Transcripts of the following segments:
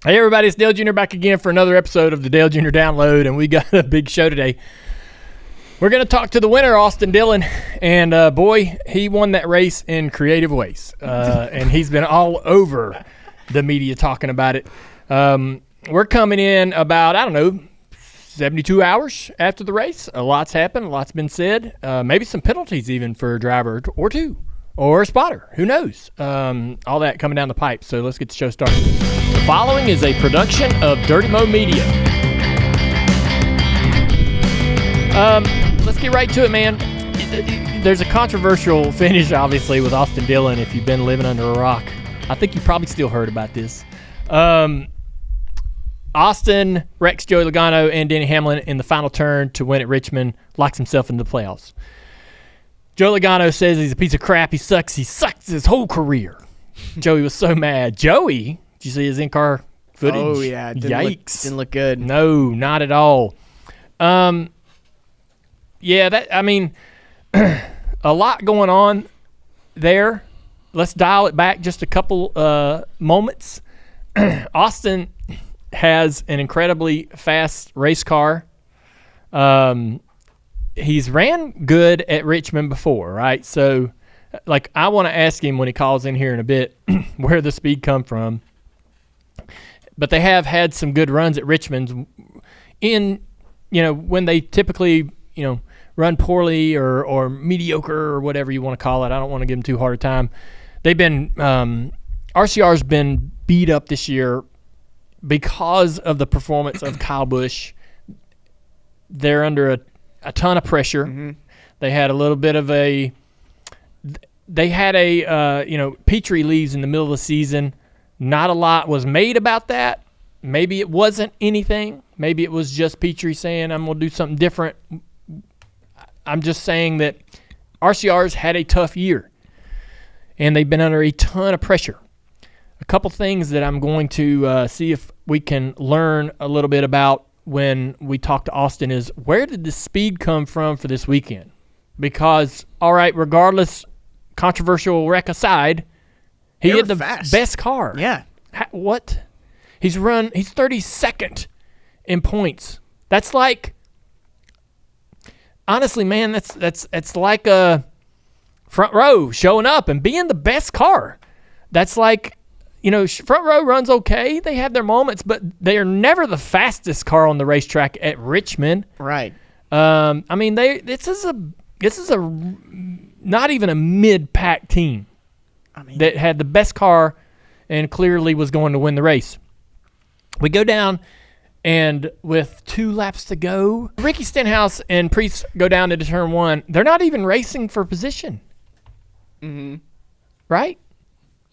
Hey everybody, it's Dale Jr. back again for another episode of the Dale Jr. Download, and we got a big show today. We're going to talk to the winner, Austin Dillon, and boy, he won that race in creative ways, and he's been all over the media talking about it. We're coming in about, 72 hours after the race. A lot's happened, a lot's been said, maybe some penalties even for a driver or two, or a spotter, who knows? All that coming down the pipe, so let's get the show started. The following is a production of Dirty Mo Media. Let's get right to it, man. There's a controversial finish, obviously, with Austin Dillon. If you've been living under a rock, I think you probably still heard about this. Austin wrecks Joey Logano and Denny Hamlin in the final turn to win at Richmond, locks himself into the playoffs. Joey Logano says he's a piece of crap. He sucks his whole career. Joey was so mad. Joey, did you see his in-car footage? Oh, yeah. Yikes. Didn't look good. No, not at all. Yeah, a lot going on there. Let's dial it back just a couple moments. Austin has an incredibly fast race car. He's ran good at Richmond before, right? So, I want to ask him when he calls in here in a bit where the speed come from. But they have had some good runs at Richmond in, when they typically, run poorly or mediocre or whatever you want to call it. I don't want to give them too hard a time. They've been RCR's been beat up this year because of the performance of Kyle Busch. They're under a ton of pressure. Mm-hmm. They had a little bit of Petrie leaves in the middle of the season. Not a lot was made about that. Maybe it wasn't anything. Maybe it was just Petrie saying, I'm going to do something different. I'm just saying that RCR's had a tough year, and they've been under a ton of pressure. A couple things that I'm going to see if we can learn a little bit about when we talk to Austin is, where did the speed come from for this weekend? Because, all right, regardless, controversial wreck aside, he had the best car. Yeah. What? He's 32nd in points. That's like, honestly, man, that's like a front row showing up and being the best car. That's like, front row runs okay. They have their moments, but they are never the fastest car on the racetrack at Richmond. Right. This is a not even a mid-pack team that had the best car and clearly was going to win the race. We go down, and with 2 laps to go, Ricky Stenhouse and Priest go down into turn 1. They're not even racing for position. Mm-hmm. Right?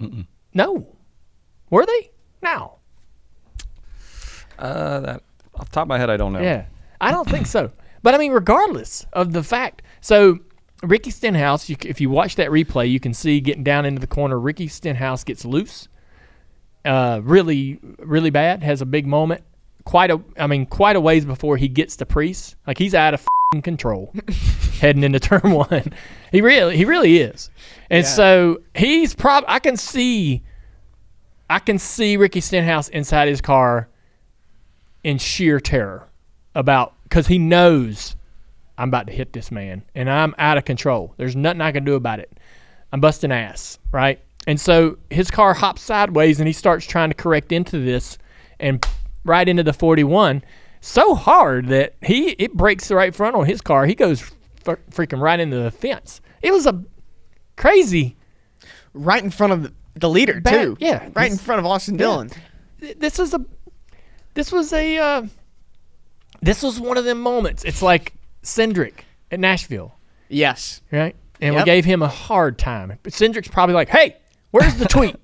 Mm-mm. No. Were they? No. That off the top of my head, I don't know. Yeah, I don't think so. But, regardless of the fact, so Ricky Stenhouse, if you watch that replay, you can see getting down into the corner, Ricky Stenhouse gets loose. Really, really bad. Has a big moment. Quite a ways before he gets to Priest. Like, he's out of f***ing control heading into turn 1. He really is. And so he's I can see Ricky Stenhouse inside his car in sheer terror because he knows I'm about to hit this man and I'm out of control. There's nothing I can do about it. I'm busting ass, right? And so his car hops sideways and he starts trying to correct into this and right into the 41 so hard that it breaks the right front on his car. He goes freaking right into the fence. It was a crazy. Right in front of the leader, too. Yeah. Right in front of Austin Dillon. This was one of them moments. It's like Cindric at Nashville. Yes. Right? And we gave him a hard time. But Cindric's probably like, hey, where's the tweet?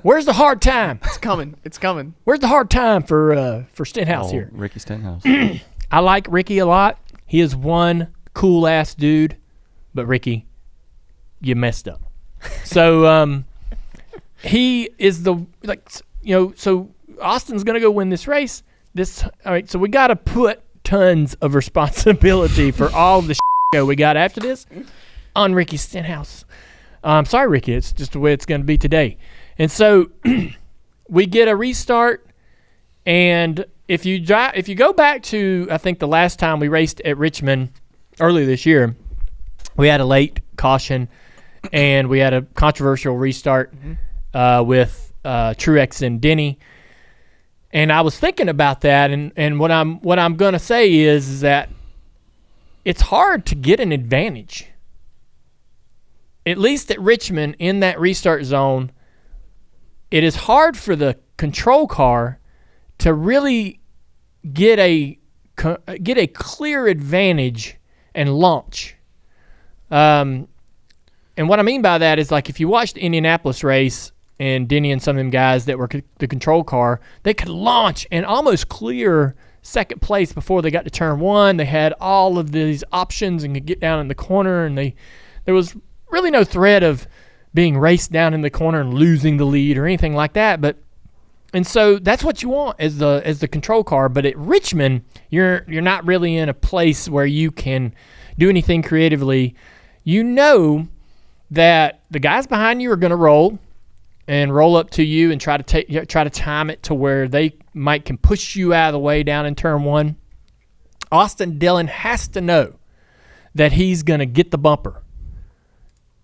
Where's the hard time? It's coming. Where's the hard time for Stenhouse here? Ricky Stenhouse. I like Ricky a lot. He is one cool-ass dude. But, Ricky, you messed up. So, he is so Austin's going to go win this race. All right, so we got to put tons of responsibility for all the we got after this on Ricky Stenhouse. I'm sorry, Ricky. It's just the way it's going to be today. And so we get a restart, and if you go back to, I think the last time we raced at Richmond earlier this year, we had a late caution, and we had a controversial restart with Truex and Denny. And I was thinking about that, and what I'm gonna say is that it's hard to get an advantage. At least at Richmond, in that restart zone, it is hard for the control car to really get a clear advantage and launch. And what I mean by that is, like, if you watched the Indianapolis race and Denny and some of them guys that were the control car, they could launch and almost clear second place before they got to turn one. They had all of these options and could get down in the corner, and there was really no threat of being raced down in the corner and losing the lead or anything like that. And so that's what you want as the control car. But at Richmond, you're not really in a place where you can do anything creatively. You know that the guys behind you are going to roll up to you and try to time it to where they can push you out of the way down in turn one. Austin Dillon has to know that he's going to get the bumper,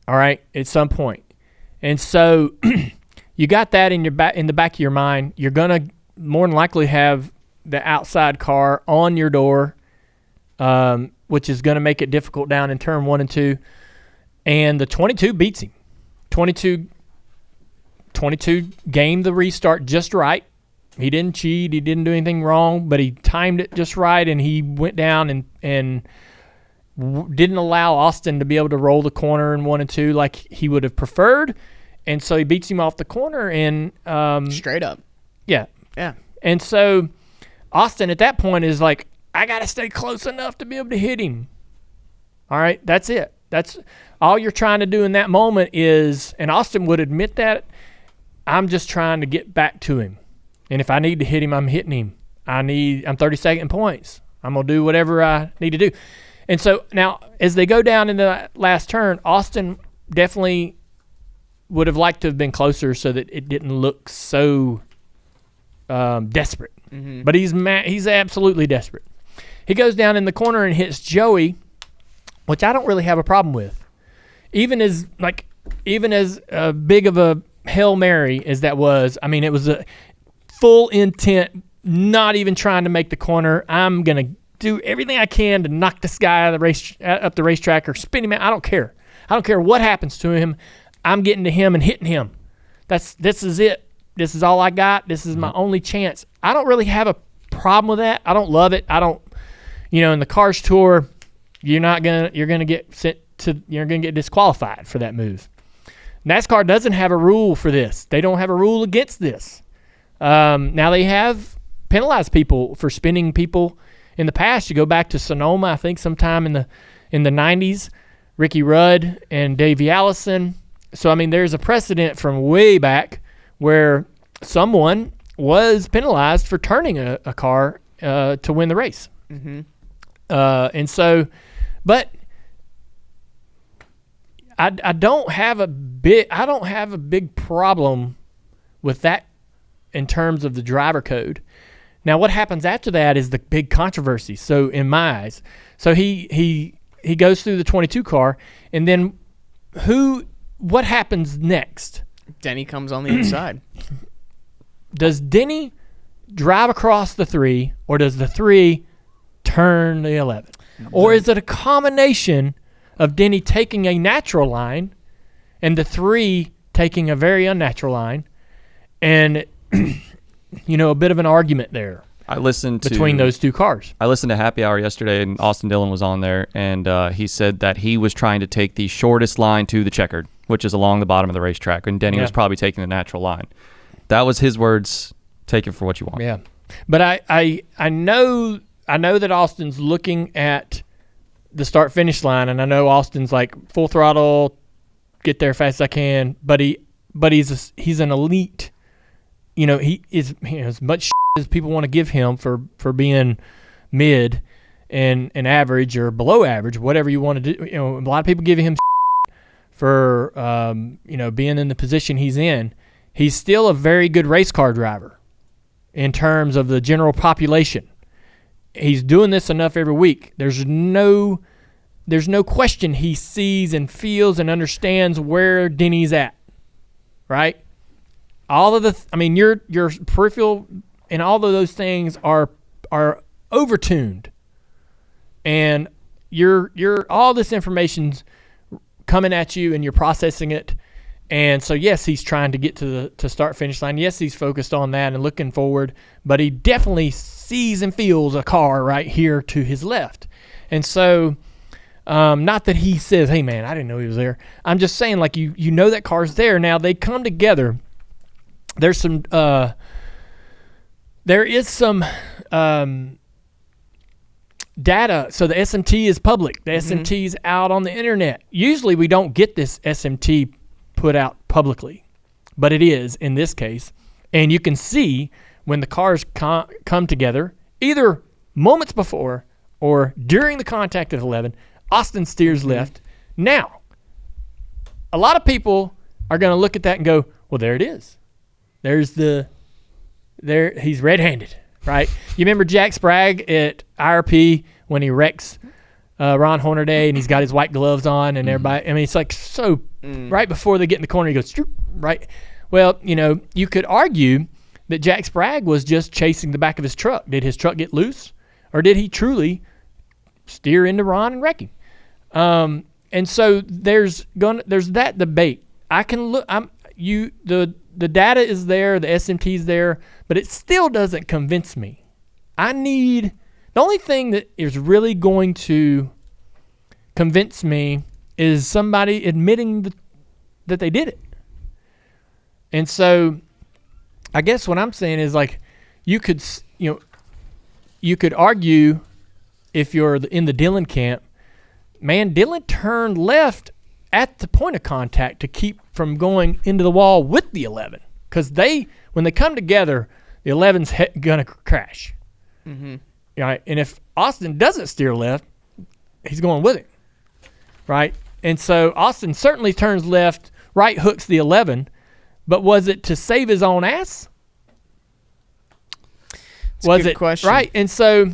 all right, at some point. And so you got that in the back of your mind. You're going to more than likely have the outside car on your door, which is going to make it difficult down in turn 1 and 2. And the 22 beats him. 22 gamed the restart just right. He didn't cheat. He didn't do anything wrong, but he timed it just right, and he went down and didn't allow Austin to be able to roll the corner in 1 and 2 like he would have preferred. And so he beats him off the corner and straight up. Yeah. Yeah. And so Austin at that point is like, I got to stay close enough to be able to hit him. All right, that's it. That's all you're trying to do in that moment is, and Austin would admit that, I'm just trying to get back to him. And if I need to hit him, I'm hitting him. I'm 32nd points. I'm going to do whatever I need to do. And so now as they go down into that last turn, Austin definitely would have liked to have been closer so that it didn't look so desperate. Mm-hmm. But he's absolutely desperate. He goes down in the corner and hits Joey, which I don't really have a problem with. Even as big of a Hail Mary as that was, I mean, it was a full intent, not even trying to make the corner. I'm going to do everything I can to knock this guy out of up the racetrack or spin him out. I don't care. I don't care what happens to him. I'm getting to him and hitting him. This is it. This is all I got. This is my only chance. I don't really have a problem with that. I don't love it. I don't, in the Cars Tour, you're gonna get disqualified for that move. NASCAR doesn't have a rule for this. They don't have a rule against this. Now they have penalized people for spinning people in the past. You go back to Sonoma, I think sometime in the 90s, Ricky Rudd and Davey Allison. So I mean, there's a precedent from way back where someone was penalized for turning a car to win the race. Mm-hmm. And so, but I don't have a big problem with that in terms of the driver code. Now, what happens after that is the big controversy. So, in my eyes, so he goes through the 22 car, and then what happens next? Denny comes on the inside. Does Denny drive across the 3, or does the 3 turn the 11? Or is it a combination of Denny taking a natural line and the 3 taking a very unnatural line, and a bit of an argument there between those two cars? I listened to Happy Hour yesterday, and Austin Dillon was on there, and he said that he was trying to take the shortest line to the checkered, which is along the bottom of the racetrack, and Denny was probably taking the natural line. That was his words. Take it for what you want. Yeah, but I know that Austin's looking at the start-finish line, and I know Austin's like full throttle, get there fast as I can. But he's an elite. He is as much as people want to give him for being mid and average or below average, whatever you want to do. A lot of people give him for being in the position he's in. He's still a very good race car driver in terms of the general population. He's doing this enough every week. There's no question he sees and feels and understands where Denny's at, right? All of your peripheral and all of those things are overtuned, and you're all this information's coming at you and you're processing it. And so, yes, he's trying to get to start finish line. Yes, he's focused on that and looking forward, but he definitely sees and feels a car right here to his left. And so, not that he says, hey, man, I didn't know he was there. I'm just saying, like, you know that car's there. Now, they come together. There's some there is some data. So the SMT is public. The SMT is out on the internet. Usually we don't get this SMT put out publicly, but it is in this case. And you can see when the cars come together, either moments before or during the contact of 11, Austin steers left. Now, a lot of people are going to look at that and go, well, there it is. He's red-handed, right? You remember Jack Sprague at IRP when he wrecks Ron Hornaday and he's got his white gloves on and everybody, I mean, it's like so right before they get in the corner, he goes, right? Well, you could argue that Jack Sprague was just chasing the back of his truck. Did his truck get loose, or did he truly steer into Ron and wreck him? And so there's that debate. I can look. The data is there, the SMT is there, but it still doesn't convince me. The only thing that is really going to convince me is somebody admitting that they did it. And so I guess what I'm saying is, like, you could argue, if you're in the Dillon camp, man, Dillon turned left at the point of contact to keep from going into the wall with the 11, because when they come together, the 11's gonna crash. Mm-hmm. Right, and if Austin doesn't steer left, he's going with it, right? And so Austin certainly turns left, right hooks the 11, but was it to save his own ass? Was it question? Right? And so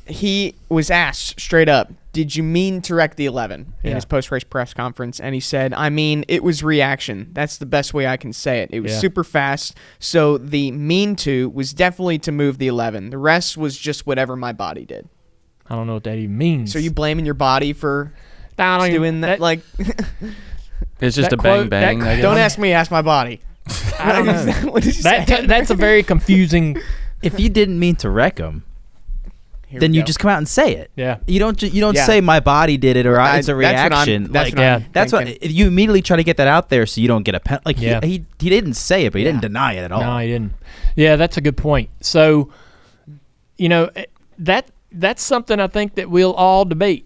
he was asked straight up, did you mean to wreck the 11 in his post-race press conference? And he said, I mean, it was reaction. That's the best way I can say it. It was super fast. So the mean to was definitely to move the 11. The rest was just whatever my body did. I don't know what that even means. So are you blaming your body for doing that? Like, it's just a bang bang. Don't ask me, ask my body. I don't know. What did you say? That's a very confusing. If you didn't mean to wreck him, then you just come out and say it. Yeah. You don't say my body did it or it's a reaction. That's what you immediately try to get that out there so you don't get a pen. Like he didn't say it, but he didn't deny it at all. No, he didn't. Yeah, that's a good point. So, that's something I think that we'll all debate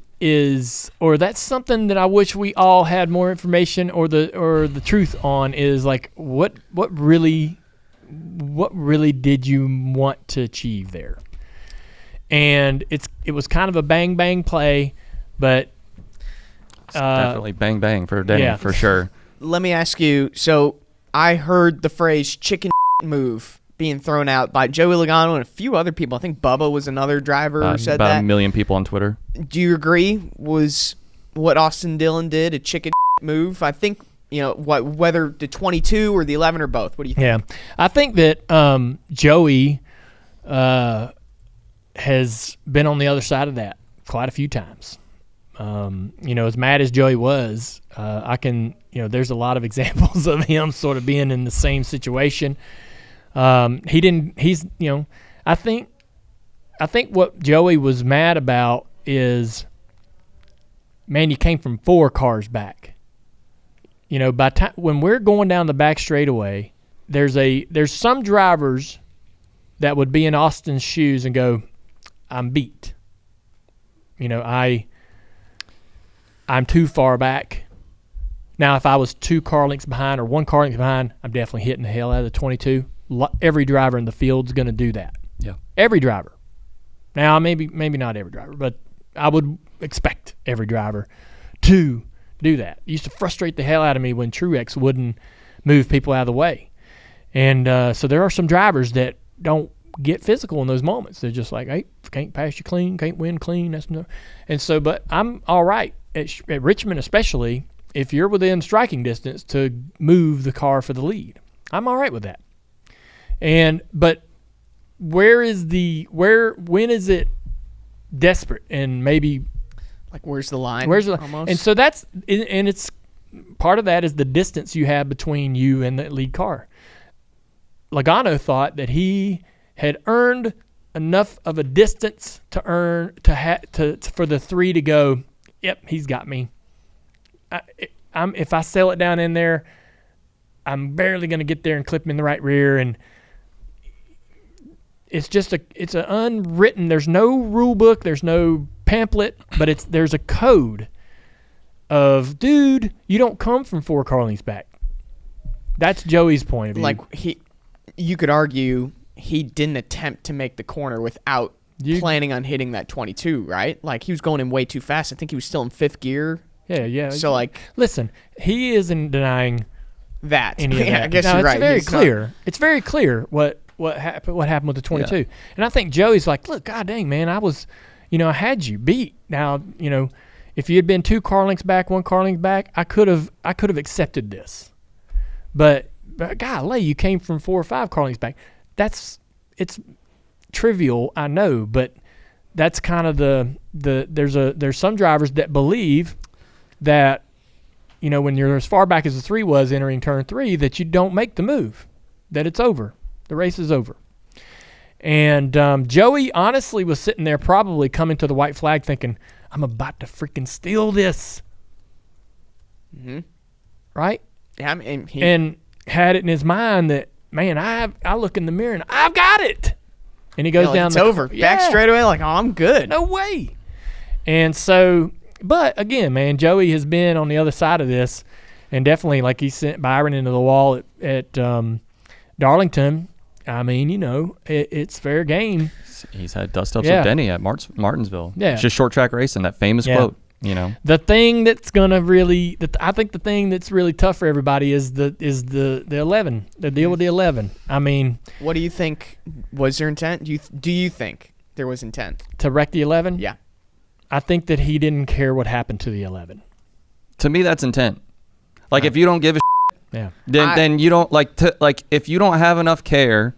or that's something that I wish we all had more information or the truth on is, like, what really did you want to achieve there? And it was kind of a bang bang play, but definitely bang bang for Denny for sure. Let me ask you. So I heard the phrase "chicken move" being thrown out by Joey Logano and a few other people. I think Bubba was another driver who said about that. About 1 million people on Twitter. Do you agree? Was what Austin Dillon did a chicken move? I think whether the 22 or the 11 or both. What do you think? Yeah, I think that Joey has been on the other side of that quite a few times. As mad as Joey was, there's a lot of examples of him sort of being in the same situation. I think what Joey was mad about is, man, you came from 4 cars back. When we're going down the back straightaway, there's some drivers that would be in Austin's shoes and go, I'm beat. I'm too far back. Now, if I was 2 car lengths behind or 1 car length behind, I'm definitely hitting the hell out of the 22. Every driver in the field's going to do that. Yeah. Every driver. Now, maybe not every driver, but I would expect every driver to do that. It used to frustrate the hell out of me when Truex wouldn't move people out of the way. And so there are some drivers that don't get physical in those moments. They're just like, hey, can't pass you clean, can't win clean. And so, but I'm all right at Richmond, especially if you're within striking distance to move the car for the lead. I'm all right with that. But when is it desperate and maybe like where's the line? Almost? And so it's part of that is the distance you have between you and the lead car. Logano thought that he had earned enough of a distance for the 3 to go, yep, he's got me. If I sail it down in there, I'm barely going to get there and clip him in the right rear. And it's an unwritten, there's no rule book, there's no pamphlet, but there's a code of, dude, you don't come from 4 car lengths back. That's Joey's point of view. Like you could argue he didn't attempt to make the corner without planning on hitting that 22, right? Like he was going in way too fast. I think he was still in 5th gear. Yeah. So listen, he isn't denying that. Any of that. I guess no, you're right. It's very clear. It's very clear what happened with the 22. Yeah. And I think Joey's like, look, god dang, man, I had you beat. Now, if you had been 2 car lengths back, 1 car length back, I could have accepted this. But golly, you came from 4 or 5 car lengths back. It's trivial, I know, but that's kind of there's some drivers that believe that, when you're as far back as the 3 was entering turn 3, that you don't make the move, that it's over. The race is over. And Joey honestly was sitting there probably coming to the white flag thinking, I'm about to freaking steal this. Mm-hmm. Right? Yeah, and had it in his mind that, man, I look in the mirror and I've got it. And he goes down it's over. Back straight away like, oh, I'm good. No way. And so, but again, man, Joey has been on the other side of this, and definitely like he sent Byron into the wall at Darlington. I mean, it's fair game. He's had dust-ups with Denny at Martinsville. Yeah. It's just short track racing, that famous quote. The thing that's gonna really, I think the thing that's really tough for everybody is the 11, the deal with the 11. I mean, what do you think? Was there intent? Do you think there was intent to wreck the 11? Yeah, I think that he didn't care what happened to the 11. To me, that's intent. Like if you don't give a then you don't if you don't have enough care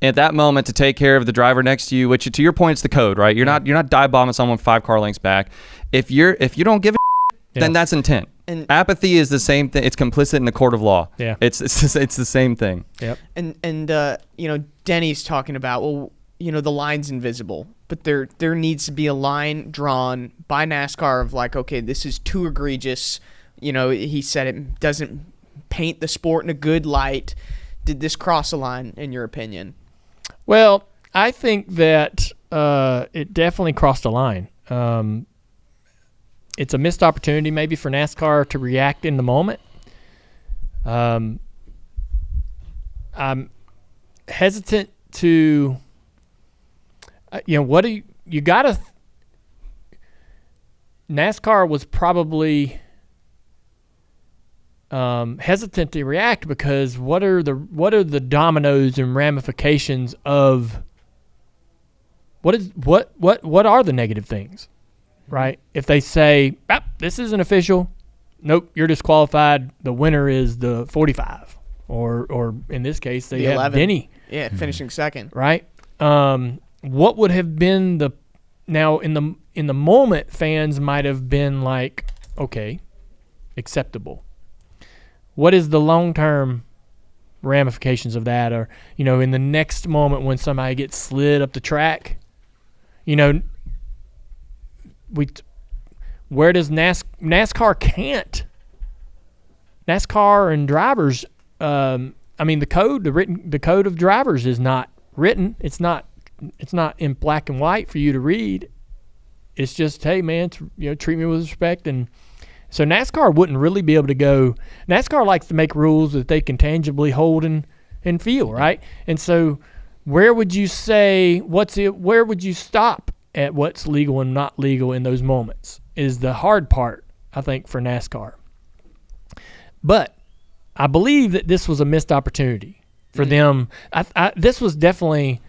at that moment to take care of the driver next to you, which to your point, it's the code, right? You're not dive bombing someone 5 car lengths back. If you don't give a then that's intent. And apathy is the same thing. It's complicit in the court of law. Yeah, it's the same thing. Yep. And Denny's talking about, well, the line's invisible, but there needs to be a line drawn by NASCAR of like, okay, this is too egregious. He said it doesn't paint the sport in a good light. Did this cross a line in your opinion? Well, I think that it definitely crossed a line. It's a missed opportunity maybe for NASCAR to react in the moment. I'm hesitant to, what do you got to, NASCAR was probably hesitant to react because what are the dominoes and ramifications of what are the negative things, right? If they say, this isn't official, nope, you're disqualified, the winner is the 45, or in this case they have 11. Denny, finishing second, right? What would have been now in the moment, fans might have been like, okay, acceptable. What is the long-term ramifications of that? Or, in the next moment when somebody gets slid up the track, where does NASCAR can't? NASCAR and drivers, the code of drivers is not written. It's not in black and white for you to read. It's just, hey man, treat me with respect. And so NASCAR wouldn't really be able to go. NASCAR likes to make rules that they can tangibly hold and feel, right? And so where would you say where would you stop at what's legal and not legal in those moments is the hard part, I think, for NASCAR. But I believe that this was a missed opportunity. for them. This was definitely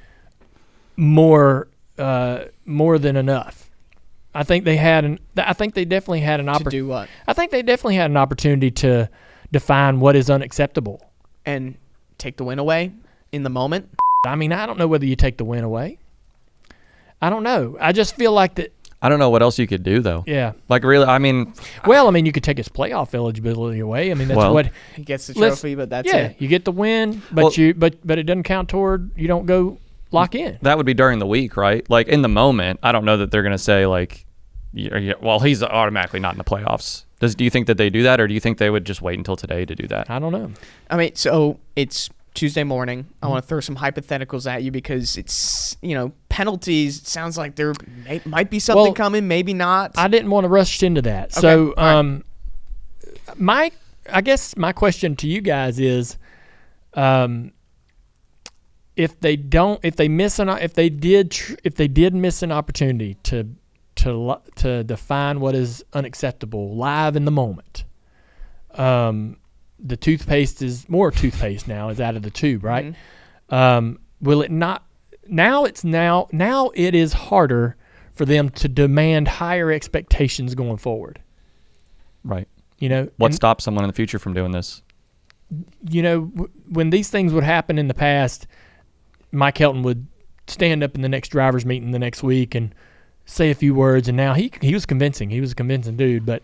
more than enough. I think they definitely had an opportunity to do what? I think they definitely had an opportunity to define what is unacceptable and take the win away in the moment. I mean, I don't know whether you take the win away. I don't know. I just feel like that. I don't know what else you could do though. Yeah. Like really, I mean. Well, I mean, you could take his playoff eligibility away. I mean, that's what he gets the trophy, but that's it. You get the win, but but it doesn't count toward. You don't go lock in. That would be during the week, right? Like in the moment, I don't know that they're going to say like, well, he's automatically not in the playoffs. Do you think that they do that, or do you think they would just wait until today to do that? I don't know. I mean, so it's Tuesday morning. I want to throw some hypotheticals at you because it's, penalties. It sounds like there might be something coming, maybe not. I didn't want to rush into that. Okay. So, right. I guess my question to you guys is, if they did miss an opportunity to define what is unacceptable live in the moment, the toothpaste is more toothpaste now is out of the tube, right? Mm-hmm. Will it not? Now it is harder for them to demand higher expectations going forward. Right. What stops someone in the future from doing this? When these things would happen in the past, Mike Helton would stand up in the next drivers' meeting the next week and say a few words, and now he was convincing. He was a convincing dude, but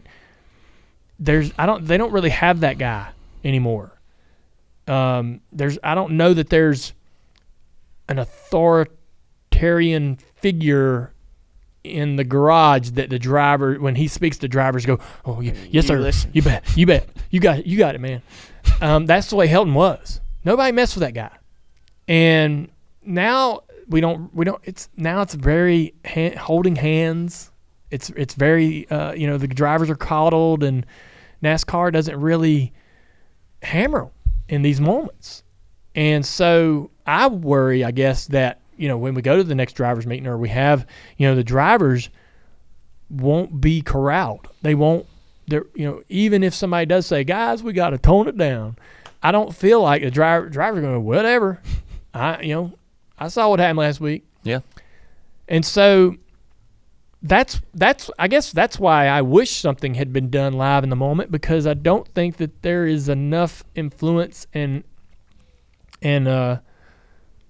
they don't really have that guy anymore. I don't know that there's an authoritarian figure in the garage that the driver, when he speaks, the drivers go, "Oh, yes, sir. Listen. You bet. You got it, man." That's the way Helton was. Nobody messed with that guy, and now we don't. It's very holding hands. It's very the drivers are coddled, and NASCAR doesn't really hammer them in these moments. And so I worry, I guess, that when we go to the next drivers meeting, or we have the drivers won't be corralled. They won't. Even if somebody does say, "Guys, we got to tone it down," I don't feel like the driver's going to whatever. I saw what happened last week. Yeah. And so that's I guess that's why I wish something had been done live in the moment, because I don't think that there is enough influence and a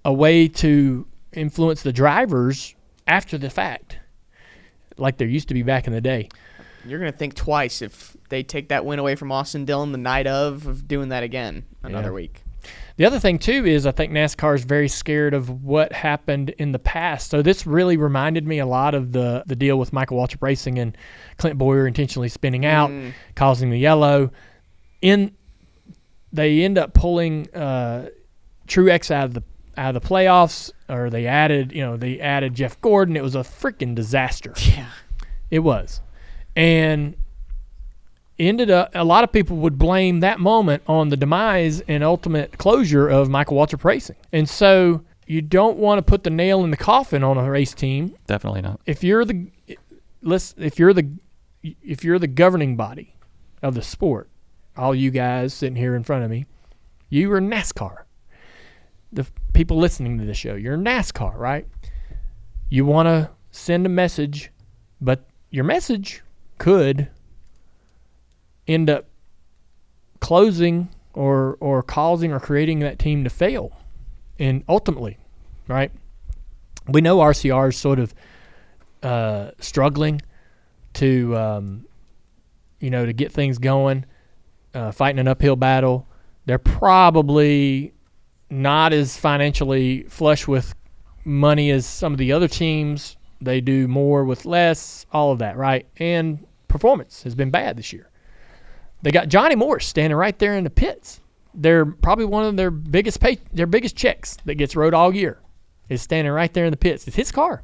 way to influence the drivers after the fact, like there used to be back in the day. You're going to think twice if they take that win away from Austin Dillon the night of doing that again another week. The other thing, too, is I think NASCAR is very scared of what happened in the past. So this really reminded me a lot of the deal with Michael Waltrip Racing and Clint Boyer intentionally spinning out, causing the yellow. They end up pulling Truex out of the playoffs, or they added Jeff Gordon. It was a freaking disaster. Yeah, it was, and ended up, a lot of people would blame that moment on the demise and ultimate closure of Michael Waltrip Racing. And so you don't want to put the nail in the coffin on a race team. Definitely not. If you're the governing body of the sport, all you guys sitting here in front of me, you are NASCAR. The people listening to this show, you're NASCAR, right? You want to send a message, but your message could end up closing or causing or creating that team to fail. And ultimately, right, we know RCR is sort of struggling to get things going, fighting an uphill battle. They're probably not as financially flush with money as some of the other teams. They do more with less, all of that, right? And performance has been bad this year. They got Johnny Morris standing right there in the pits. They're probably one of their biggest checks that gets rode all year is standing right there in the pits. It's his car.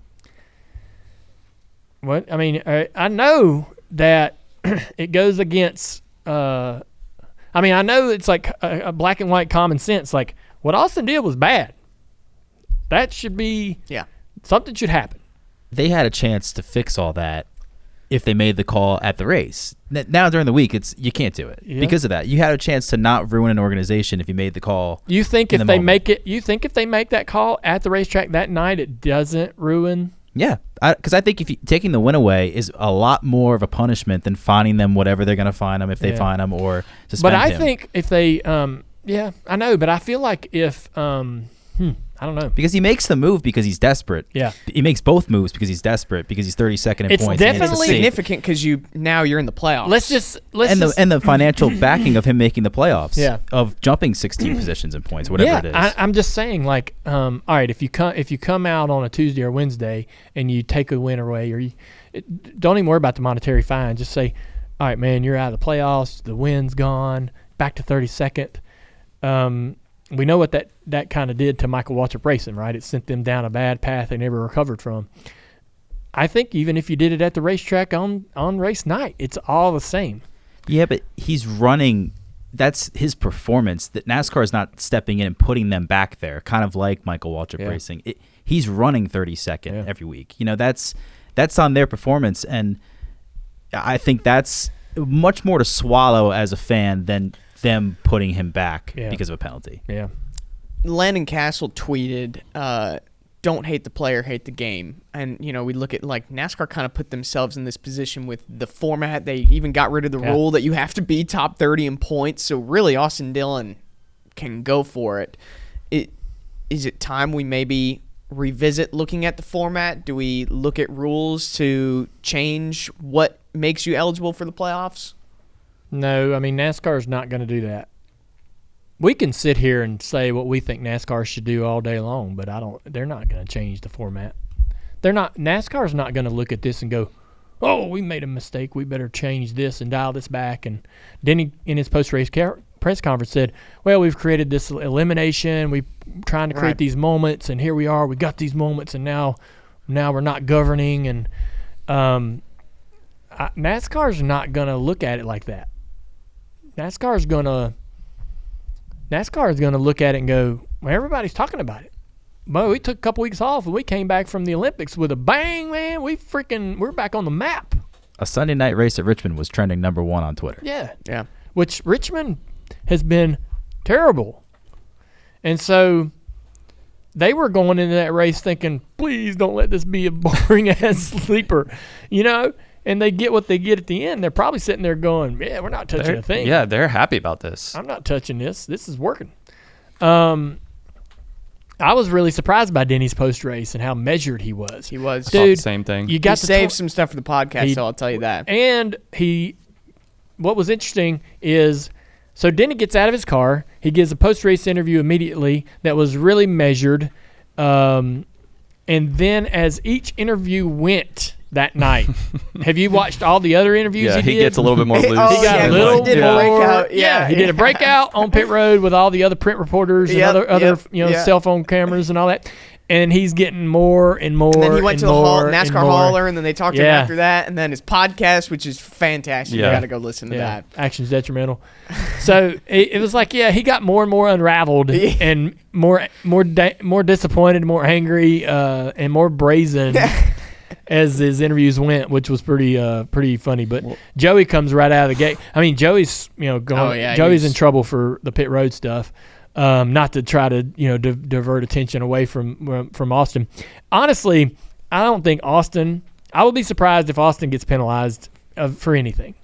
What I mean, I know that it goes against. I know it's like a black and white common sense. Like what Austin did was bad. That should be. Yeah. Something should happen. They had a chance to fix all that if they made the call at the race. Now during the week, you can't do it because of that. You had a chance to not ruin an organization if you made the call. You think if they make that call at the racetrack that night, it doesn't ruin? Yeah, because I think taking the win away is a lot more of a punishment than fining them whatever they're going to fine them if they fine them or suspend him. But I think if they, I know, but I feel like if, I don't know. Because he makes the move because he's desperate. Yeah. He makes both moves because he's desperate, because he's 32nd in points. It's definitely significant because you're in the playoffs. And the financial backing of him making the playoffs. Yeah. Of jumping 16 positions in points, whatever it is. I'm just saying, like, all right, if you come out on a Tuesday or Wednesday and you take a win away, or don't even worry about the monetary fine. Just say, all right, man, you're out of the playoffs. The win's gone. Back to 32nd. We know what that kind of did to Michael Waltrip Racing, right? It sent them down a bad path they never recovered from. I think even if you did it at the racetrack on race night, it's all the same. Yeah, but he's running. That's his performance. That NASCAR is not stepping in and putting them back there, kind of like Michael Waltrip Racing. He's running 32nd every week. That's on their performance, and I think that's much more to swallow as a fan than them putting him back because of a penalty. Yeah. Landon Castle tweeted, don't hate the player, hate the game. And, we look at, like, NASCAR kind of put themselves in this position with the format. They even got rid of the rule that you have to be top 30 in points. So, really, Austin Dillon can go for it. Is it time we maybe revisit looking at the format? Do we look at rules to change what makes you eligible for the playoffs? No, I mean, NASCAR is not going to do that. We can sit here and say what we think NASCAR should do all day long, but they're not going to change the format. NASCAR's not going to look at this and go, oh, we made a mistake. We better change this and dial this back. And Denny, in his post-race press conference, said, well, we've created this elimination. We're trying to create these moments, and here we are. We got these moments, and now we're not governing. And NASCAR's not going to look at it like that. NASCAR is going to look at it and go, well, everybody's talking about it. Well, we took a couple weeks off and we came back from the Olympics with a bang, man. We're back on the map. A Sunday night race at Richmond was trending number 1 on Twitter. Yeah. Yeah. Which Richmond has been terrible. And so they were going into that race thinking, please don't let this be a boring ass sleeper, And they get what they get at the end. They're probably sitting there going, yeah, we're not touching a thing. Yeah, they're happy about this. I'm not touching this. This is working. I was really surprised by Denny's post-race and how measured he was. He was. Dude, same thing. You got to save some stuff for the podcast, so I'll tell you that. And what was interesting is, so Denny gets out of his car. He gives a post-race interview immediately that was really measured. And then as each interview went that night, have you watched all the other interviews he did? He gets a little bit more loose. He got a little more. Breakout. He did a breakout on pit road with all the other print reporters and other cell phone cameras and all that. And he's getting more and more. And then he went to the NASCAR hauler, and then they talked to him Yeah. after that. And then his podcast, which is fantastic. Yeah. You got to go listen to that. Action's detrimental. So it was like, he got more and more unraveled and more disappointed, more angry, and more brazen as his interviews went, which was pretty funny. But Joey comes right out of the gate. I mean, Joey's Joey's in trouble for the pit road stuff. Not to try to divert attention away from Austin. Honestly, I don't think Austin. I would be surprised if Austin gets penalized for anything.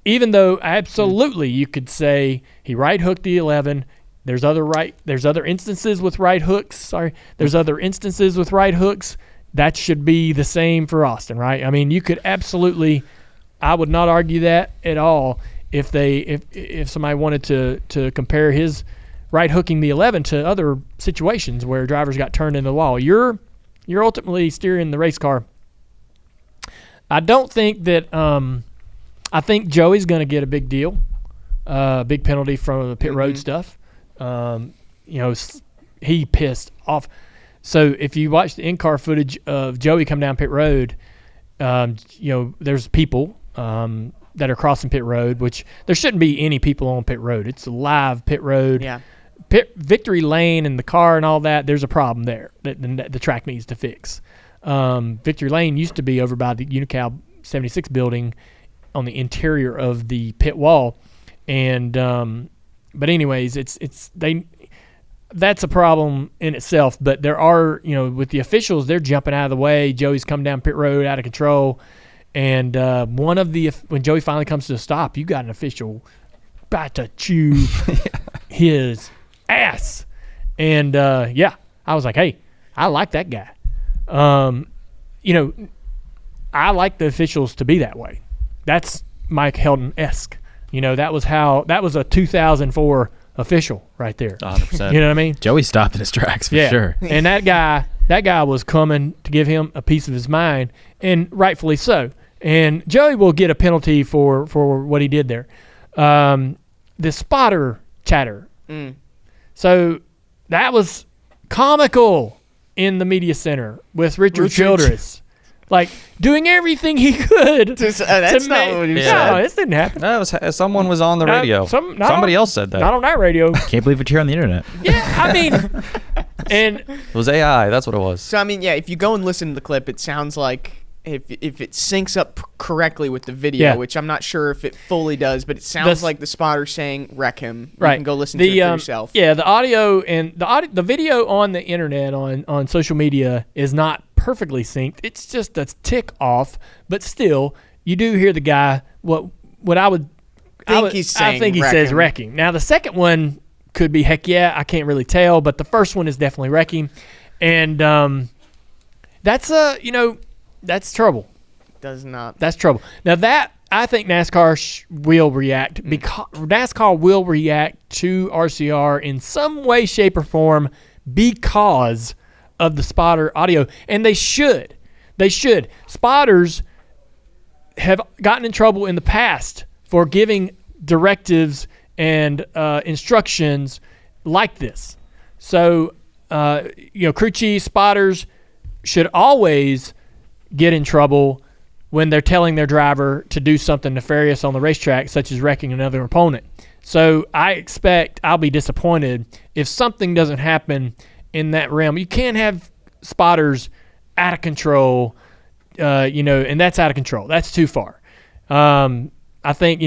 Even though absolutely you could say he right hooked the 11. There's other instances with right hooks. There's other instances with right hooks. That should be the same for Austin, right? I mean, you could absolutely. I would not argue that at all. If somebody wanted to compare his right hooking the 11 to other situations where drivers got turned into the wall, you're ultimately steering the race car. I don't think that. I think Joey's going to get a big deal, big penalty from the pit road stuff. He pissed off. So if you watch the in-car footage of Joey come down pit road, there's people. That are crossing pit road, which there shouldn't be any people on pit road. It's a live pit road. Yeah. Victory lane and the car and all that, there's a problem there that the track needs to fix. Victory Lane used to be over by the Unical 76 building on the interior of the pit wall, and but anyways, that's a problem in itself. But there are, with the officials, they're jumping out of the way. Joey's come down pit road out of control, and when Joey finally comes to a stop, you got an official about to chew his ass, and I was like, hey, I like that guy. I like the officials to be that way. That's Mike Helton-esque. That was a 2004 official right there. 100%. You know what I mean? Joey stopped in his tracks for sure. And that guy was coming to give him a piece of his mind, and rightfully so. And Joey will get a penalty for what he did there. The spotter chatter. So that was comical in the media center with Richard Childress. Like, doing everything he could. That's not what he said. No, this didn't happen. No, someone was on the radio. Somebody else said that. Not on that radio. Can't believe it's here on the internet. Yeah, I mean, and it was AI. That's what it was. So, I mean, if you go and listen to the clip, it sounds like if it syncs up correctly with the video, which I'm not sure if it fully does, but it sounds like the spotter saying, wreck him. You can go listen to it for yourself. Yeah, the audio and the video on the internet, on social media, is not perfectly synced. It's just a tick off, but still, you do hear the guy. What I think he says wrecking. Now the second one could be heck yeah, I can't really tell, but the first one is definitely wrecking, and that's trouble. Does not. That's trouble. Now that I think NASCAR will react, because NASCAR will react to RCR in some way, shape, or form because of the spotter audio, and they should. Spotters have gotten in trouble in the past for giving directives and instructions like this. So, crew chiefs, spotters should always get in trouble when they're telling their driver to do something nefarious on the racetrack, such as wrecking another opponent. So I expect I'll be disappointed if something doesn't happen in that realm. You can't have spotters out of control, and that's out of control. That's too far. I think,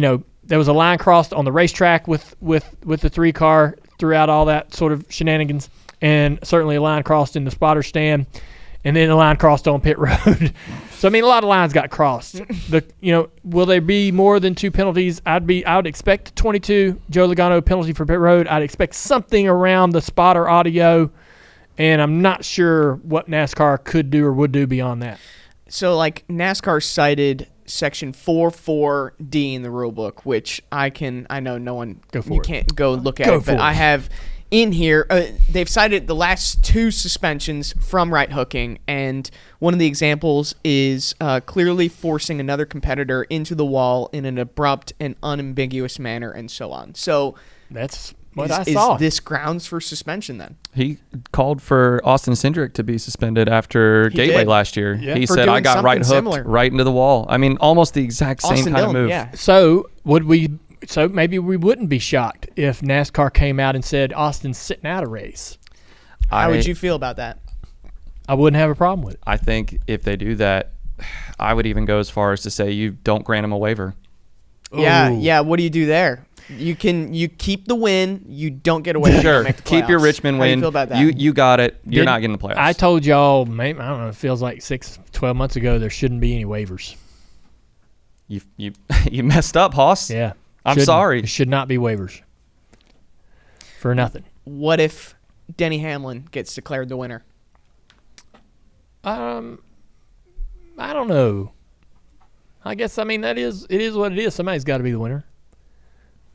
there was a line crossed on the racetrack with the 3-car throughout all that sort of shenanigans, and certainly a line crossed in the spotter stand, and then a line crossed on pit road. So, I mean, a lot of lines got crossed. Will there be more than 2 penalties? I would expect 22 Joe Logano penalty for pit road. I'd expect something around the spotter audio, and I'm not sure what NASCAR could do or would do beyond that. So, NASCAR cited Section 4.4D in the rule book, which I know no one, can't go look at it, but I have in here. They've cited the last 2 suspensions from right hooking, and one of the examples is clearly forcing another competitor into the wall in an abrupt and unambiguous manner, and so on. So that's what I saw. Is this grounds for suspension then? He called for Austin Dillon to be suspended after Gateway last year. Yeah. He said, I got right hooked right into the wall. I mean, almost the exact same kind of move. Yeah. So maybe we wouldn't be shocked if NASCAR came out and said Austin's sitting out a race. How would you feel about that? I wouldn't have a problem with it. I think if they do that, I would even go as far as to say you don't grant him a waiver. Yeah. What do you do there? You keep the win. You don't get away. Sure, keep your Richmond win. How do you feel about that? You got it. You're not getting the playoffs. I told y'all, I don't know, it feels like 12 months ago, there shouldn't be any waivers. You messed up, Hoss. Yeah. I'm sorry. There should not be waivers. For nothing. What if Denny Hamlin gets declared the winner? I don't know. I guess, it is what it is. Somebody's got to be the winner.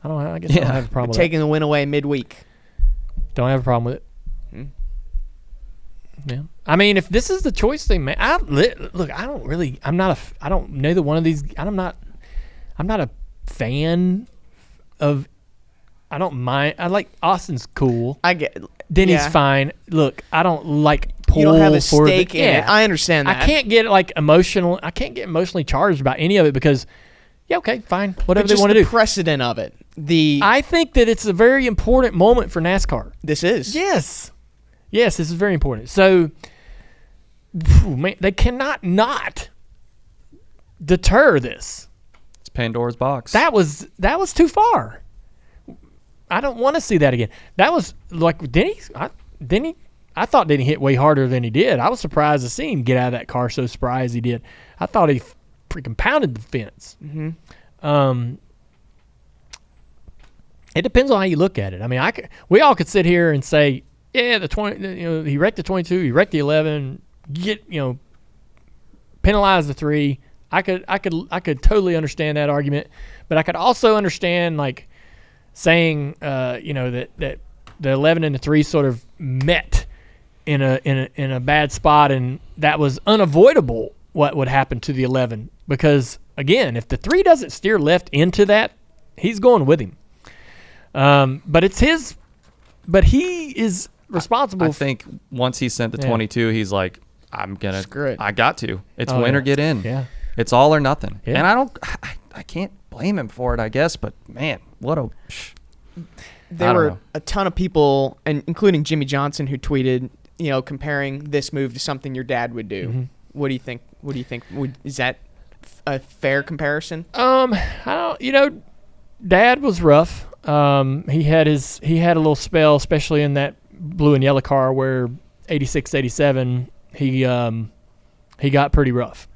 I don't have a problem with taking the win away midweek. Don't have a problem with it. Yeah. I mean, if this is the choice they make, I don't know that one of these. I'm not a fan of. I don't mind. I like Austin's cool. I get Denny's fine. Look, I don't like pull. You don't have a for stake in it. I understand that. I can't get emotional. I can't get emotionally charged about any of it because. Yeah, okay, fine. Whatever they want to do. The precedent of it. I think that it's a very important moment for NASCAR. This is. Yes, this is very important. So man, they cannot not deter this. It's Pandora's box. That was too far. I don't want to see that again. That was like Denny. I thought Denny hit way harder than he did. I was surprised to see him get out of that car so spry as he did. I thought he freaking pounded the fence. Mm-hmm. It depends on how you look at it. I mean, we all could sit here and say, yeah, he wrecked the 22, he wrecked the 11, penalize the 3. I could totally understand that argument, but I could also understand like saying, that the 11 and the 3 sort of met in a bad spot, and that was unavoidable. What would happen to the 11? Because again, if the 3 doesn't steer left into that, he's going with him. But it's his. But he is responsible. I think once he sent the 22, he's like, I'm gonna. Screw it. I got to. It's win or get in. Yeah. It's all or nothing. Yeah. And I can't blame him for it, I guess. But man, what a. There were a ton of people, and including Jimmy Johnson, who tweeted, comparing this move to something your dad would do. Mm-hmm. What do you think? Is that a fair comparison? I don't. Dad was rough. He had a little spell, especially in that blue and yellow car, where 86, 87, he got pretty rough.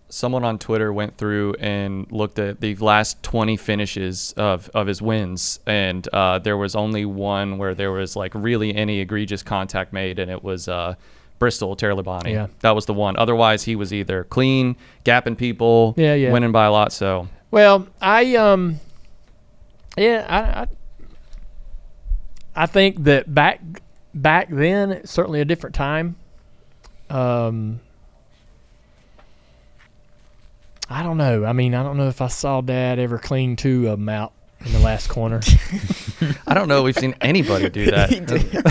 Someone on Twitter went through and looked at the last 20 finishes of his wins, and there was only one where there was like really any egregious contact made, and it was Bristol, Terry Labonte. Yeah. That was the one. Otherwise, he was either clean, gapping people, winning by a lot. So, well, I think that back then, it's certainly a different time. I don't know. I mean, I don't know if I saw Dad ever clean 2 of them out in the last corner. I don't know. We've seen anybody do that. He did.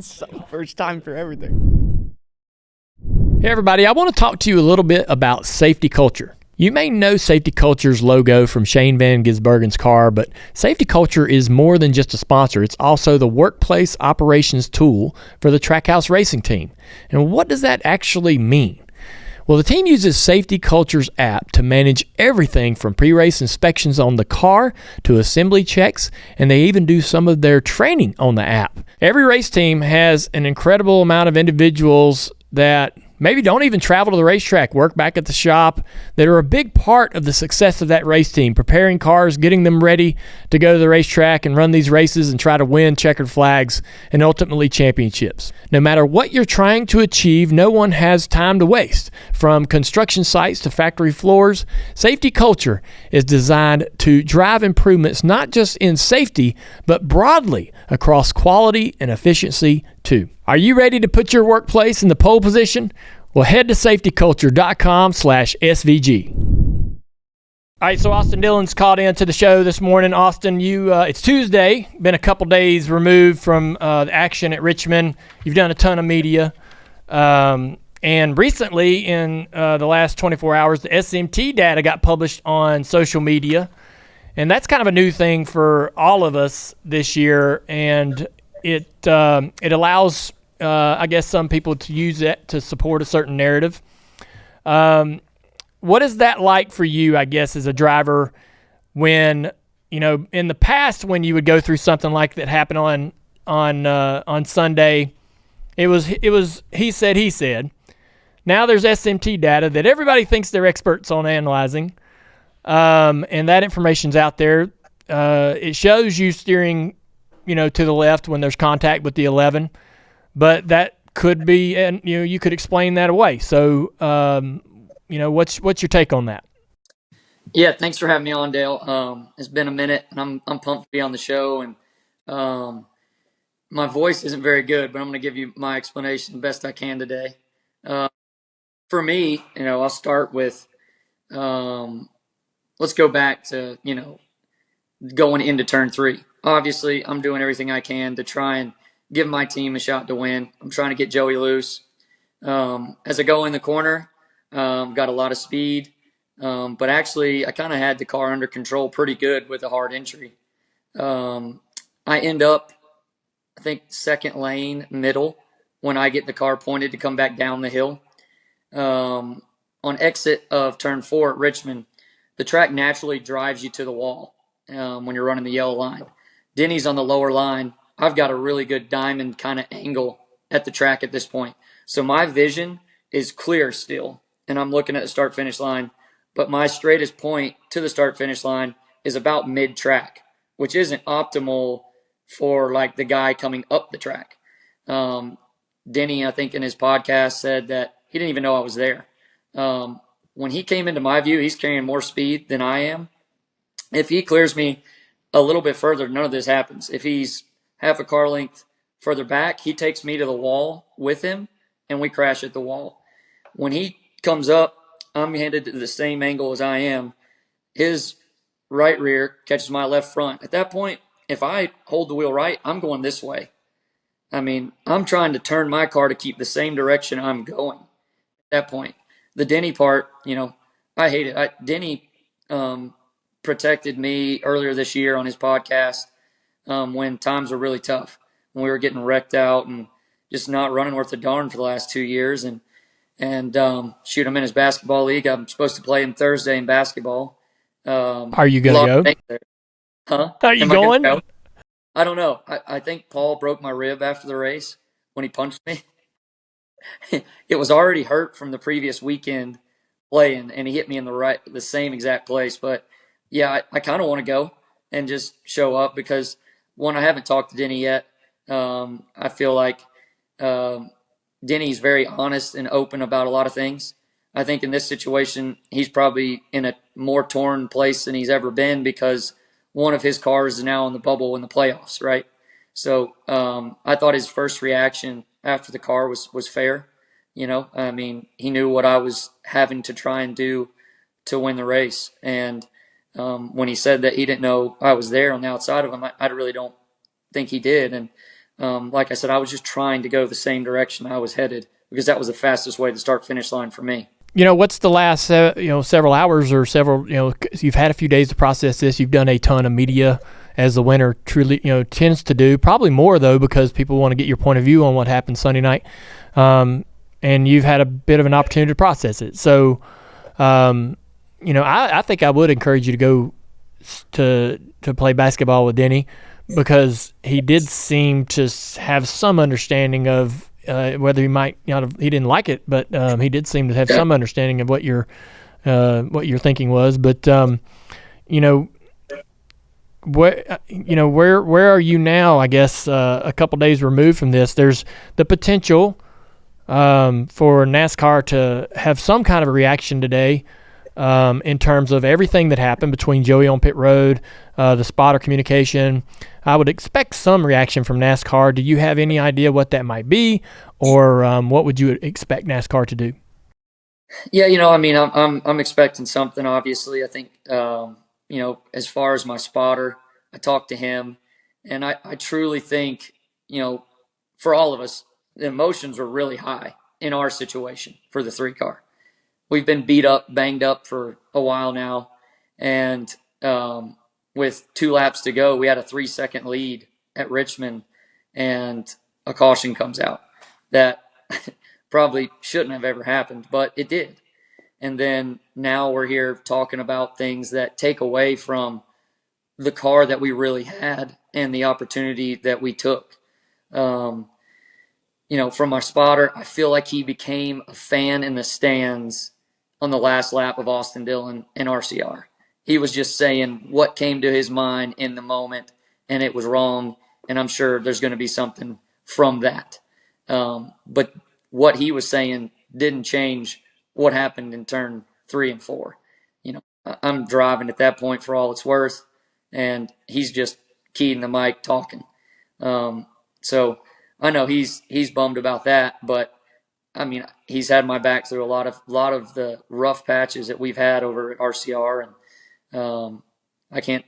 So first time for everything. Hey, everybody. I want to talk to you a little bit about Safety Culture. You may know Safety Culture's logo from Shane Van Gisbergen's car, but Safety Culture is more than just a sponsor. It's also the workplace operations tool for the Trackhouse Racing team. And what does that actually mean? Well, the team uses Safety Culture's app to manage everything from pre-race inspections on the car to assembly checks, and they even do some of their training on the app. Every race team has an incredible amount of individuals that maybe don't even travel to the racetrack, work back at the shop, that are a big part of the success of that race team, preparing cars, getting them ready to go to the racetrack and run these races and try to win checkered flags and ultimately championships. No matter what you're trying to achieve, no one has time to waste. From construction sites to factory floors, Safety Culture is designed to drive improvements not just in safety, but broadly across quality and efficiency too. Are you ready to put your workplace in the pole position? Well, head to safetyculture.com/SVG. All right, so Austin Dillon's called in to the show this morning. Austin, it's Tuesday, been a couple days removed from the action at Richmond. You've done a ton of media. And recently, in the last 24 hours, the SMT data got published on social media. And that's kind of a new thing for all of us this year. And it allows, I guess, some people to use it to support a certain narrative. What is that like for you, I guess, as a driver when, in the past when you would go through something like that happened on Sunday, it was he said. Now there's SMT data that everybody thinks they're experts on analyzing, and that information's out there. It shows you steering to the left when there's contact with the 11, but that could be, and you could explain that away. So, what's your take on that? Yeah, thanks for having me on, Dale. It's been a minute, and I'm pumped to be on the show. And my voice isn't very good, but I'm going to give you my explanation the best I can today. For me, I'll start with let's go back to going into turn 3. Obviously, I'm doing everything I can to try and give my team a shot to win. I'm trying to get Joey loose. As I go in the corner, got a lot of speed, but actually I kind of had the car under control pretty good with a hard entry. I end up, I think, second lane middle when I get the car pointed to come back down the hill. On exit of turn 4 at Richmond, the track naturally drives you to the wall when you're running the yellow line. Denny's on the lower line. I've got a really good diamond kind of angle at the track at this point. So my vision is clear still, and I'm looking at the start-finish line, but my straightest point to the start-finish line is about mid-track, which isn't optimal for like the guy coming up the track. Denny, I think in his podcast, said that he didn't even know I was there. When he came into my view, he's carrying more speed than I am. If he clears me a little bit further, none of this happens. If he's half a car length further back, he takes me to the wall with him, and we crash at the wall. When he comes up, I'm headed to the same angle as I am. His right rear catches my left front. At that point, if I hold the wheel right, I'm going this way. I mean, I'm trying to turn my car to keep the same direction I'm going at that point. The Denny part, I hate it. Denny protected me earlier this year on his podcast when times were really tough, when we were getting wrecked out and just not running worth a darn for the last 2 years. And shoot, I'm in his basketball league. I'm supposed to play him Thursday in basketball. Are you going to go? Huh? Are you going? Go? I don't know. I think Paul broke my rib after the race when he punched me. It was already hurt from the previous weekend playing, and he hit me in the same exact place. But yeah, I kind of want to go and just show up because one, I haven't talked to Denny yet. I feel like Denny's very honest and open about a lot of things. I think in this situation, he's probably in a more torn place than he's ever been because one of his cars is now in the bubble in the playoffs, right? So I thought his first reaction after the car was fair. I mean, he knew what I was having to try and do to win the race. And when he said that he didn't know I was there on the outside of him, I really don't think he did. And like I said, I was just trying to go the same direction I was headed because that was the fastest way to start-finish line for me. What's the last, several hours or several, you've had a few days to process this. You've done a ton of media as the winner truly, tends to do. Probably more, though, because people want to get your point of view on what happened Sunday night. And you've had a bit of an opportunity to process it. So, I think I would encourage you to go to play basketball with Denny because he did seem to have some understanding of whether he might, he didn't like it, but he did seem to have some understanding of what your thinking was. But where are you now? I guess a couple days removed from this, there's the potential for NASCAR to have some kind of a reaction today in terms of everything that happened between Joey on pit road, the spotter communication. I would expect some reaction from NASCAR. Do you have any idea what that might be, or what would you expect NASCAR to do? Yeah, I'm expecting something. Obviously, I think as far as my spotter, I talked to him, and I truly think for all of us, the emotions were really high in our situation for the 3-car. We've been beat up, banged up for a while now, and with 2 laps to go, we had a 3-second lead at Richmond, and a caution comes out that probably shouldn't have ever happened, but it did. And then now we're here talking about things that take away from the car that we really had and the opportunity that we took. From our spotter, I feel like he became a fan in the stands on the last lap of Austin Dillon and RCR. He was just saying what came to his mind in the moment, and it was wrong, and I'm sure there's going to be something from that. But what he was saying didn't change what happened in turn 3 and 4. I'm driving at that point for all it's worth, and he's just keying the mic talking. So I know he's bummed about that, but I mean, he's had my back through a lot of the rough patches that we've had over at RCR, and I can't,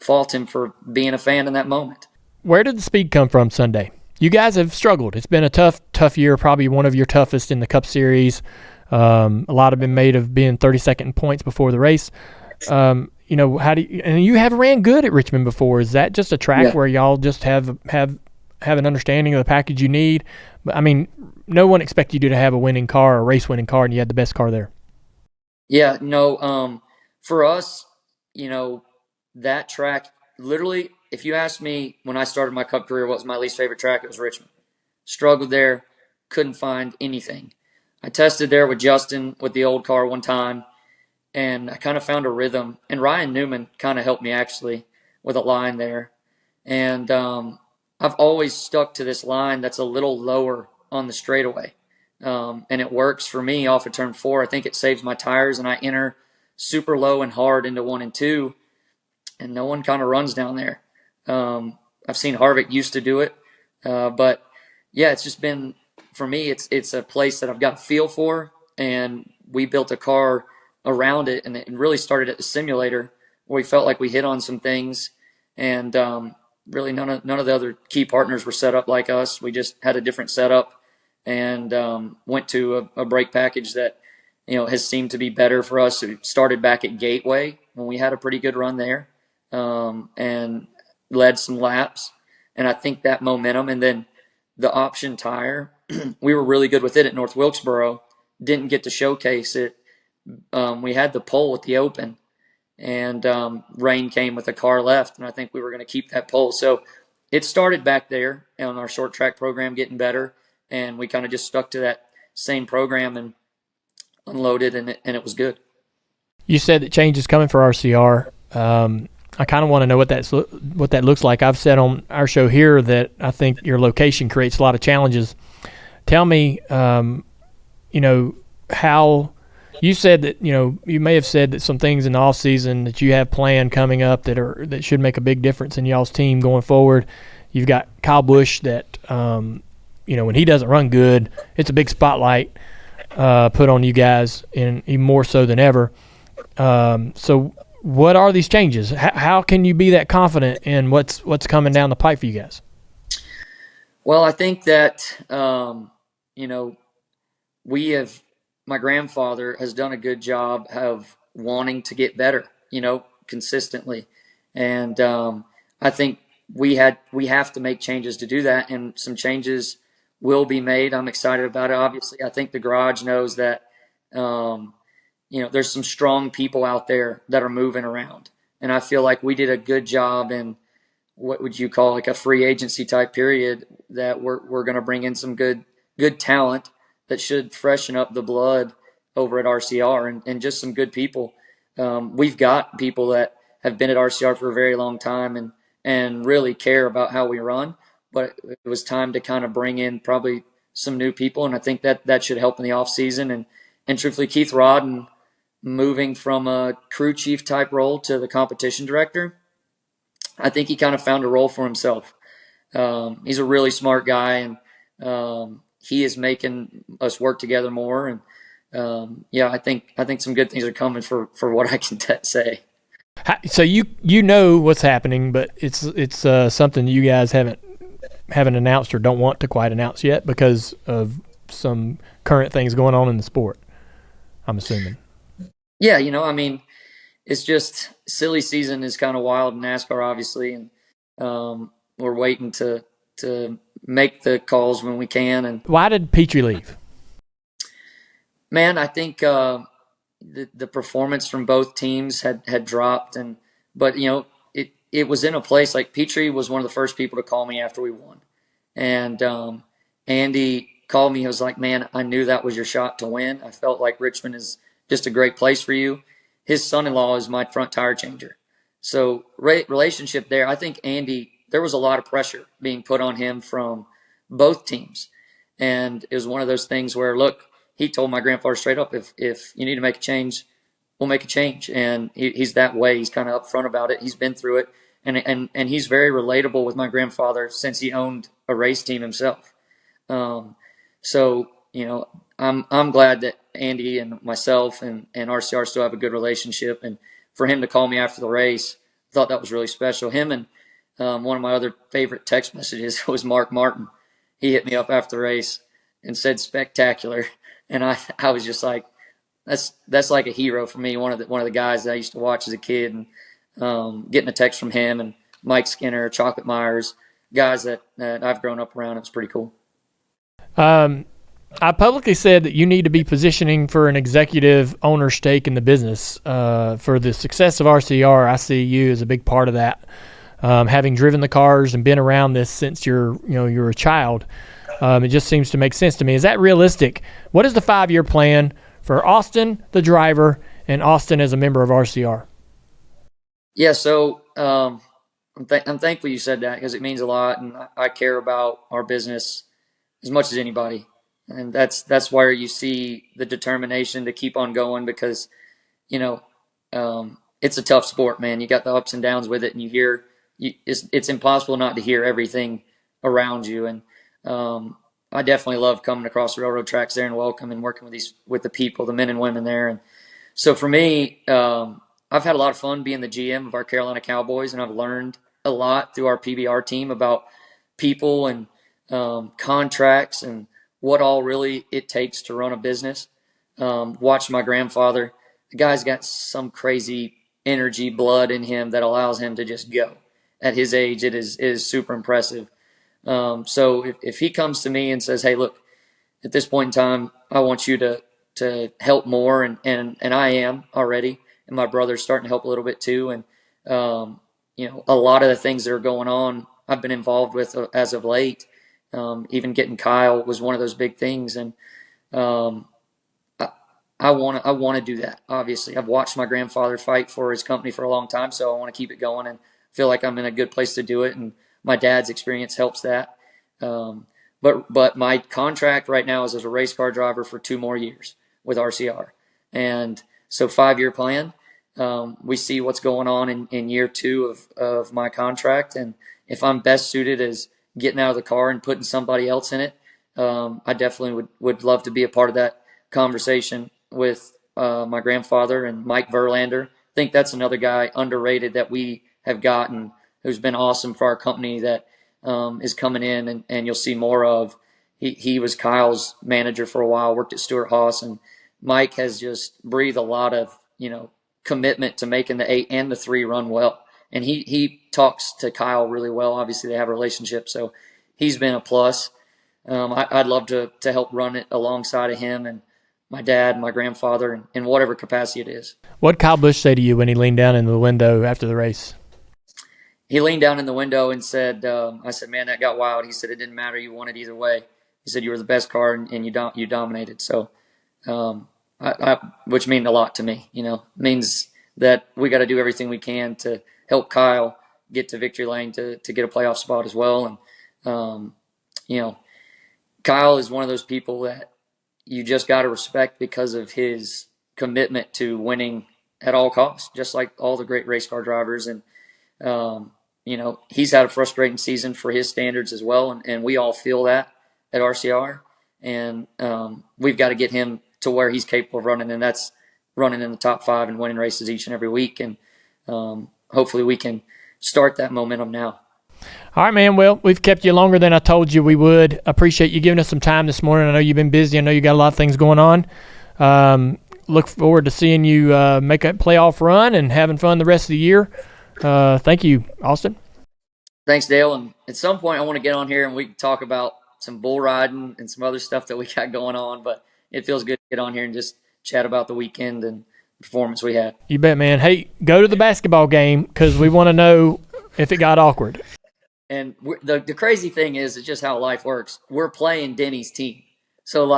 fault him for being a fan in that moment. Where did the speed come from Sunday? You guys have struggled. It's been a tough year, probably one of your toughest in the Cup Series. A lot have been made of being 32nd points before the race. How do you, and you have ran good at Richmond before. Is that just a track where y'all just have have an understanding of the package you need. But I mean, no one expects you to have a winning car, a race-winning car, and you had the best car there. Yeah, no. For us, that track, literally, if you asked me when I started my Cup career what was my least favorite track, it was Richmond. Struggled there, couldn't find anything. I tested there with Justin with the old car one time, and I kind of found a rhythm. And Ryan Newman kind of helped me actually with a line there. And I've always stuck to this line that's a little lower on the straightaway. And it works for me off of turn 4. I think it saves my tires, and I enter super low and hard into 1 and 2, and no one kind of runs down there. I've seen Harvick used to do it, but yeah, it's just been, for me, it's a place that I've got a feel for, and we built a car around it, and it really started at the simulator where we felt like we hit on some things, and really none of the other key partners were set up like us. We just had a different setup, and went to a brake package that has seemed to be better for us. It started back at Gateway when we had a pretty good run there, and led some laps. And I think that momentum, and then the option tire, we were really good with it at North Wilkesboro. Didn't get to showcase it. We had the pole at the Open, and rain came with a car left, and I think we were going to keep that pole. So it started back there on our short track program getting better, and we kind of just stuck to that same program and unloaded, and it was good. You said that change is coming for RCR. I kind of want to know what that looks like. I've said on our show here that I think your location creates a lot of challenges. Tell me, how you said that, you may have said that some things in the off season that you have planned coming up that should make a big difference in y'all's team going forward. You've got Kyle Busch that, when he doesn't run good, it's a big spotlight put on you guys, and even more so than ever. So what are these changes? How can you be that confident in what's coming down the pipe for you guys? Well, I think that, my grandfather has done a good job of wanting to get better, consistently. And I think we have to make changes to do that, and some changes will be made. I'm excited about it. Obviously, I think the garage knows that, there's some strong people out there that are moving around. And I feel like we did a good job in what would you call like a free agency type period, that we're going to bring in some good talent that should freshen up the blood over at RCR, and just some good people. We've got people that have been at RCR for a very long time and really care about how we run, but it was time to kind of bring in probably some new people, and I think that should help in the off season. And truthfully, Keith Rodden moving from a crew chief type role to the competition director, I think he kind of found a role for himself. He's a really smart guy, and he is making us work together more. And I think some good things are coming for what I can say. So you know what's happening, but it's something you guys haven't announced or don't want to quite announce yet because of some current things going on in the sport, I'm assuming. Yeah, it's just silly season is kind of wild in NASCAR, obviously, and we're waiting to make the calls when we can. And why did Petrie leave? Man, I think the performance from both teams had dropped, but it was in a place like Petrie was one of the first people to call me after we won, and Andy called me. He was like, "Man, I knew that was your shot to win. I felt like Richmond is just a great place for you." His son-in-law is my front tire changer, so relationship there. I think Andy, there was a lot of pressure being put on him from both teams, and it was one of those things where, look, he told my grandfather straight up, if you need to make a change, we'll make a change. And he's that way. He's kind of upfront about it. He's been through it. And he's very relatable with my grandfather since he owned a race team himself. So, I'm glad that Andy and myself and RCR still have a good relationship. And for him to call me after the race, I thought that was really special. Him and one of my other favorite text messages was Mark Martin. He hit me up after the race and said spectacular. And I was just like, that's like a hero for me. One of the guys that I used to watch as a kid, and getting a text from him and Mike Skinner, Chocolate Myers, guys that I've grown up around. It was pretty cool. I publicly said that you need to be positioning for an executive owner stake in the business. For the success of RCR, I see you as a big part of that. Having driven the cars and been around this since you're a child, it just seems to make sense to me. Is that realistic? What is the 5-year plan for Austin, the driver, and Austin as a member of RCR? Yeah, so I'm thankful you said that, because it means a lot, and I care about our business as much as anybody. And that's where you see the determination to keep on going, because, it's a tough sport, man. You got the ups and downs with it, and it's impossible not to hear everything around you. And I definitely love coming across the railroad tracks there and welcome and working with the people, the men and women there. And so for me, I've had a lot of fun being the GM of our Carolina Cowboys, and I've learned a lot through our PBR team about people and contracts and what all really it takes to run a business. Watch my grandfather. The guy's got some crazy energy, blood in him that allows him to just go. At his age, it is super impressive. So if he comes to me and says, "Hey, look, at this point in time, I want you to help more," and I am already, and my brother's starting to help a little bit too, and a lot of the things that are going on, I've been involved with as of late. Even getting Kyle was one of those big things, and I want to do that. Obviously, I've watched my grandfather fight for his company for a long time, so I want to keep it going and feel like I'm in a good place to do it. And my dad's experience helps that. But my contract right now is as a race car driver for 2 more years with RCR, and so 5-year plan. We see what's going on in year 2 of my contract, and if I'm best suited as getting out of the car and putting somebody else in it, I definitely would love to be a part of that conversation with my grandfather and Mike Verlander. I think that's another guy underrated that we have gotten, who's been awesome for our company, that is coming in, and you'll see more of. He was Kyle's manager for a while, worked at Stewart Haas, and Mike has just breathed a lot of commitment to making the 8 and the 3 run well. And he talks to Kyle really well. Obviously, they have a relationship, so he's been a plus. I'd love to help run it alongside of him and my dad, my grandfather, in whatever capacity it is. What'd Kyle Busch say to you when he leaned down into the window after the race? He leaned down in the window and said, I said, "Man, that got wild." He said, "It didn't matter. You won it either way." He said, "You were the best car, and you dominated." So, which means a lot to me. Means that we got to do everything we can to help Kyle get to victory lane to get a playoff spot as well. And, Kyle is one of those people that you just got to respect because of his commitment to winning at all costs, just like all the great race car drivers. And, he's had a frustrating season for his standards as well. And we all feel that at RCR. And we've got to get him to where he's capable of running, and that's running in the top 5 and winning races each and every week. And hopefully we can start that momentum now. All right, man. Well, we've kept you longer than I told you we would. Appreciate you giving us some time this morning. I know you've been busy. I know you got a lot of things going on. Look forward to seeing you make a playoff run and having fun the rest of the year. Thank you, Austin. Thanks, Dale. And at some point I want to get on here and we can talk about some bull riding and some other stuff that we got going on, but it feels good to get on here and just chat about the weekend and performance we had. You bet, man. Hey, go to the basketball game because we want to know if it got awkward. And the crazy thing is, it's just how life works. We're playing Denny's team. So,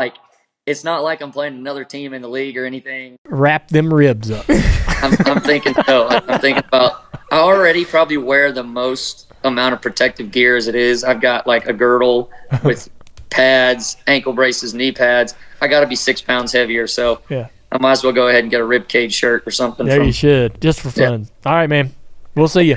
it's not like I'm playing another team in the league or anything. Wrap them ribs up. I'm thinking about, I already probably wear the most amount of protective gear as it is. I've got a girdle with pads, ankle braces, knee pads. I got to be 6 pounds heavier. So yeah, I might as well go ahead and get a rib cage shirt or something. Yeah, you should, just for fun. Yeah. All right, man. We'll see you.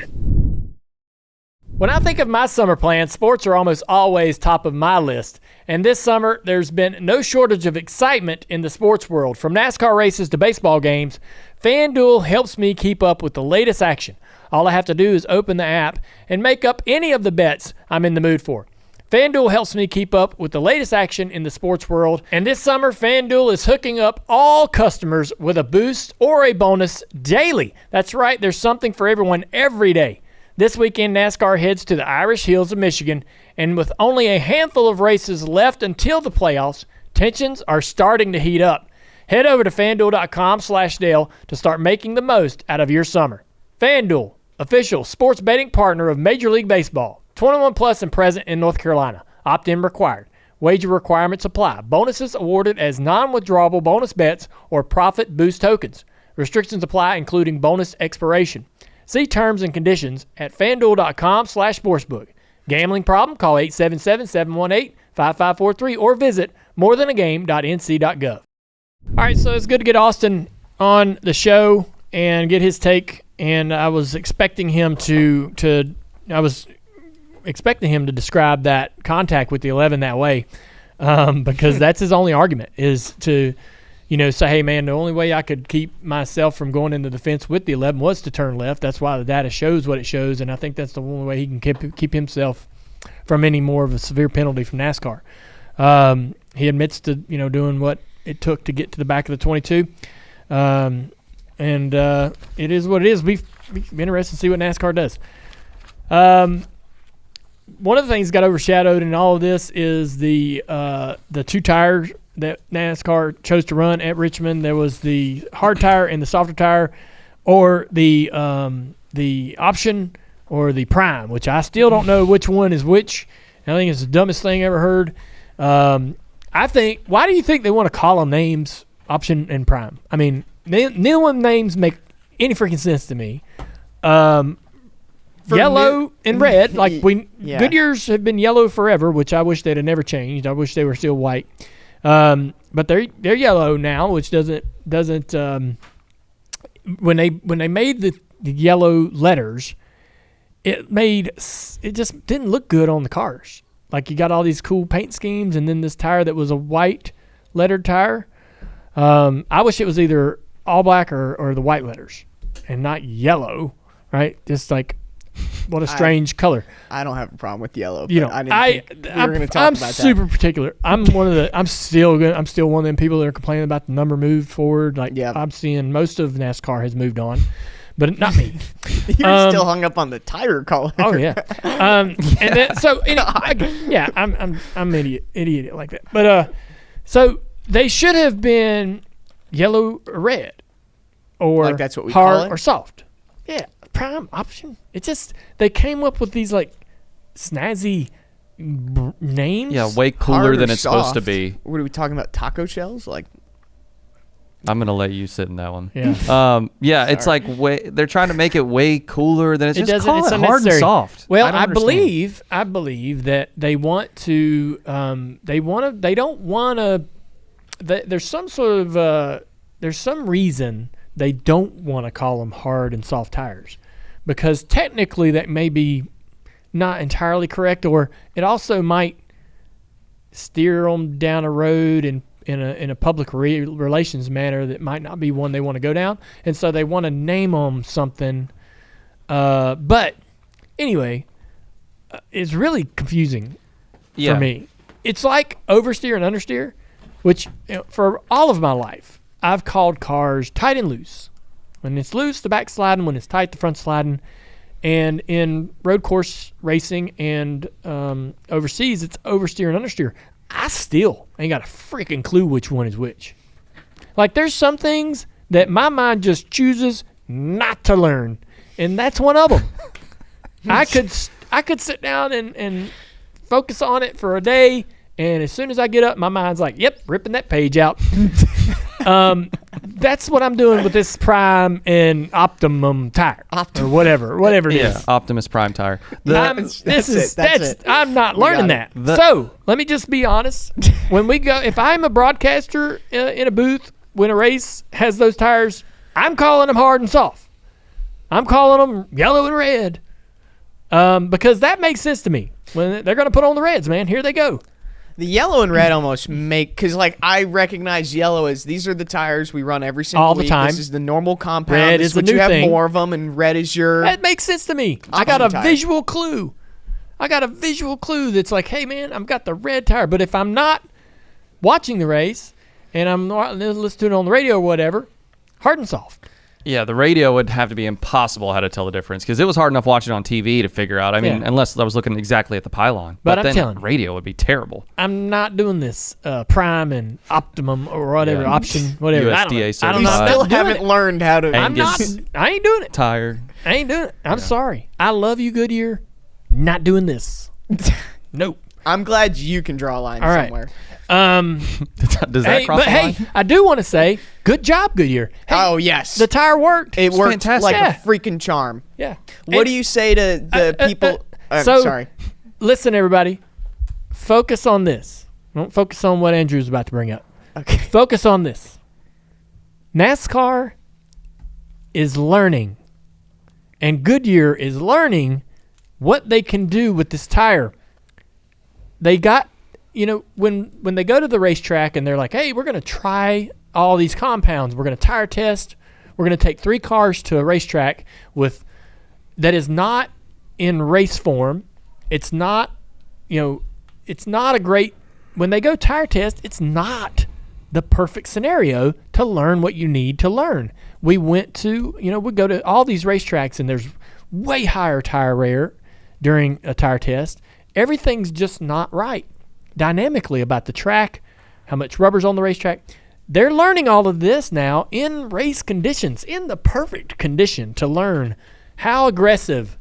When I think of my summer plans, sports are almost always top of my list. And this summer, there's been no shortage of excitement in the sports world. From NASCAR races to baseball games, FanDuel helps me keep up with the latest action. All I have to do is open the app and make up any of the bets I'm in the mood for. FanDuel helps me keep up with the latest action in the sports world. And this summer, FanDuel is hooking up all customers with a boost or a bonus daily. That's right, there's something for everyone every day. This weekend, NASCAR heads to the Irish Hills of Michigan, and with only a handful of races left until the playoffs, tensions are starting to heat up. Head over to FanDuel.com/Dale to start making the most out of your summer. FanDuel, official sports betting partner of Major League Baseball. 21 plus and present in North Carolina. Opt-in required. Wager requirements apply. Bonuses awarded as non-withdrawable bonus bets or profit boost tokens. Restrictions apply, including bonus expiration. See terms and conditions at FanDuel.com/sportsbook. Gambling problem? Call 877-718-5543 or visit morethanagame.nc.gov. All right, so it's good to get Austin on the show and get his take. And I was expecting him to describe that contact with the 11 that way, because that's his only argument is to, say, hey, man, the only way I could keep myself from going into the fence with the 11 was to turn left. That's why the data shows what it shows, and I think that's the only way he can keep himself from any more of a severe penalty from NASCAR. He admits to, doing what it took to get to the back of the 22. And it is what it is. We've been interested to see what NASCAR does. One of the things that got overshadowed in all of this is the 2 tires that NASCAR chose to run at Richmond. There was the hard tire and the softer tire, or the option or the prime, which I still don't know which one is which. I think it's the dumbest thing I ever heard. Why do you think they want to call them names, option and prime? I mean, neither one of them names make any freaking sense to me. Yellow and red, Goodyears have been yellow forever, which I wish they'd have never changed. I wish they were still white. But they're yellow now, which doesn't when they made the yellow letters, it just didn't look good on the cars. Like, you got all these cool paint schemes, and then this tire that was a white lettered tire. I wish it was either all black or the white letters and not yellow, right? Just like, what a strange color. I don't have a problem with yellow. But I didn't think we were going to talk about that. I'm super particular. I'm still one of them people that are complaining about the number moved forward. Like, I'm seeing most of NASCAR has moved on, but not me. You're still hung up on the tire color. Oh yeah. I'm idiot like that. But so they should have been yellow or red, or like that's what we hard call it? or soft. Yeah, prime option. It just, they came up with these like snazzy names. Yeah, way cooler than it's supposed to be. What are we talking about? Taco shells? Like, I'm gonna let you sit in that one. Yeah. It's like they're trying to make it way cooler than it's just call it hard and soft. Well, I believe that they want to. There's some sort of there's some reason they don't want to call them hard and soft tires, because technically that may be not entirely correct, or it also might steer them down a road in a public relations manner that might not be one they want to go down, and so they want to name them something. But anyway, it's really confusing for me. It's like oversteer and understeer, which for all of my life I've called cars tight and loose. When it's loose, the back's sliding. When it's tight, the front's sliding. And in road course racing and overseas, it's oversteer and understeer. I still ain't got a freaking clue which one is which. Like, there's some things that my mind just chooses not to learn, and that's one of them. I could sit down and focus on it for a day, and as soon as I get up, my mind's like, yep, ripping that page out. That's what I'm doing with this Prime and Optimum tire, or whatever it is. Yeah, Optimus Prime tire. I'm not learning that. So let me just be honest. When we go, if I'm a broadcaster in a booth when a race has those tires, I'm calling them hard and soft. I'm calling them yellow and red, because that makes sense to me. When they're going to put on the reds, man, here they go. The yellow and red almost make, because like I recognize yellow as these are the tires we run every single all the week. time. This is the normal compound. Red this is the what new you have thing. More of them, and red is your. That makes sense to me. I got a visual clue. That's like, hey man, I've got the red tire. But if I'm not watching the race and I'm listening to it on the radio or whatever, hard and soft. Yeah, the radio would have to be impossible how to tell the difference because it was hard enough watching on TV to figure out. I mean, unless I was looking exactly at the pylon. But I'm then telling you, radio would be terrible. I'm not doing this Prime and Optimum or whatever, option, whatever. USDA I don't You know. still haven't learned how to. I'm not. I ain't doing it. Tire. I ain't doing it. I'm sorry. I love you, Goodyear. Not doing this. Nope. I'm glad you can draw a line somewhere. Does that cross the line? Hey, I do want to say, good job, Goodyear. Hey, Oh, yes. the tire worked. It worked fantastic. like Yeah. a freaking charm. Yeah. What do you say to the people? Sorry. Listen, everybody. Focus on this. Don't focus on what Andrew's about to bring up. Okay. Focus on this. NASCAR is learning, and Goodyear is learning what they can do with this tire. They got, when they go to the racetrack and they're like, hey, we're going to try all these compounds. We're going to tire test. We're going to take 3 cars to a racetrack that is not in race form. It's not, it's not a great, when they go tire test, it's not the perfect scenario to learn what you need to learn. We went to, we go to all these racetracks and there's way higher tire wear during a tire test. Everything's just not right dynamically about the track, how much rubber's on the racetrack. They're learning all of this now in race conditions, in the perfect condition to learn how aggressive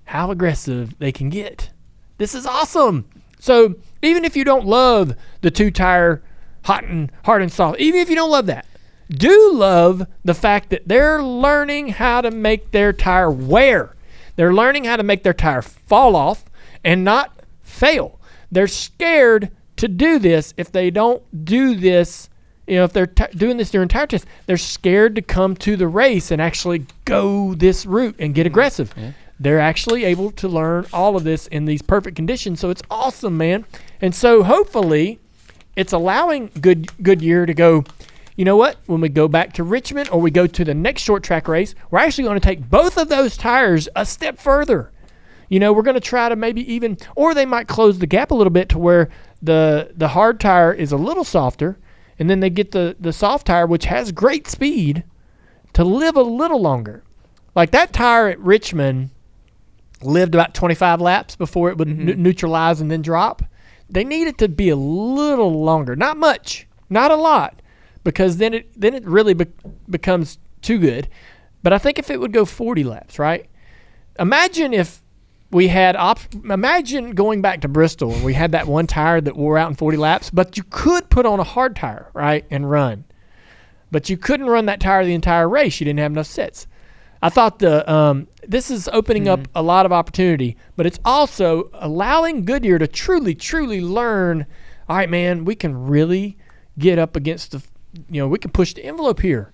they can get. This is awesome. So even if you don't love the 2-tire hard and soft, even if you don't love that, do love the fact that they're learning how to make their tire wear. They're learning how to make their tire fall off and not fail. They're scared to do this if they don't do this. If they're doing this during tire test, they're scared to come to the race and actually go this route and get aggressive. Yeah. They're actually able to learn all of this in these perfect conditions. So it's awesome, man. And so hopefully it's allowing Goodyear to go, you know what? When we go back to Richmond or we go to the next short track race, we're actually going to take both of those tires a step further. We're going to try to maybe even, or they might close the gap a little bit to where the hard tire is a little softer, and then they get the soft tire, which has great speed, to live a little longer. Like that tire at Richmond lived about 25 laps before it would neutralize and then drop. They need it to be a little longer. Not much, not a lot, because then it really becomes too good. But I think if it would go 40 laps, right? Imagine if we had imagine going back to Bristol and we had that one tire that wore out in 40 laps, but you could put on a hard tire, right, and run. But you couldn't run that tire the entire race. You didn't have enough sets. I thought this is opening up a lot of opportunity, but it's also allowing Goodyear to truly, truly learn, all right, man, we can really get up against we can push the envelope here.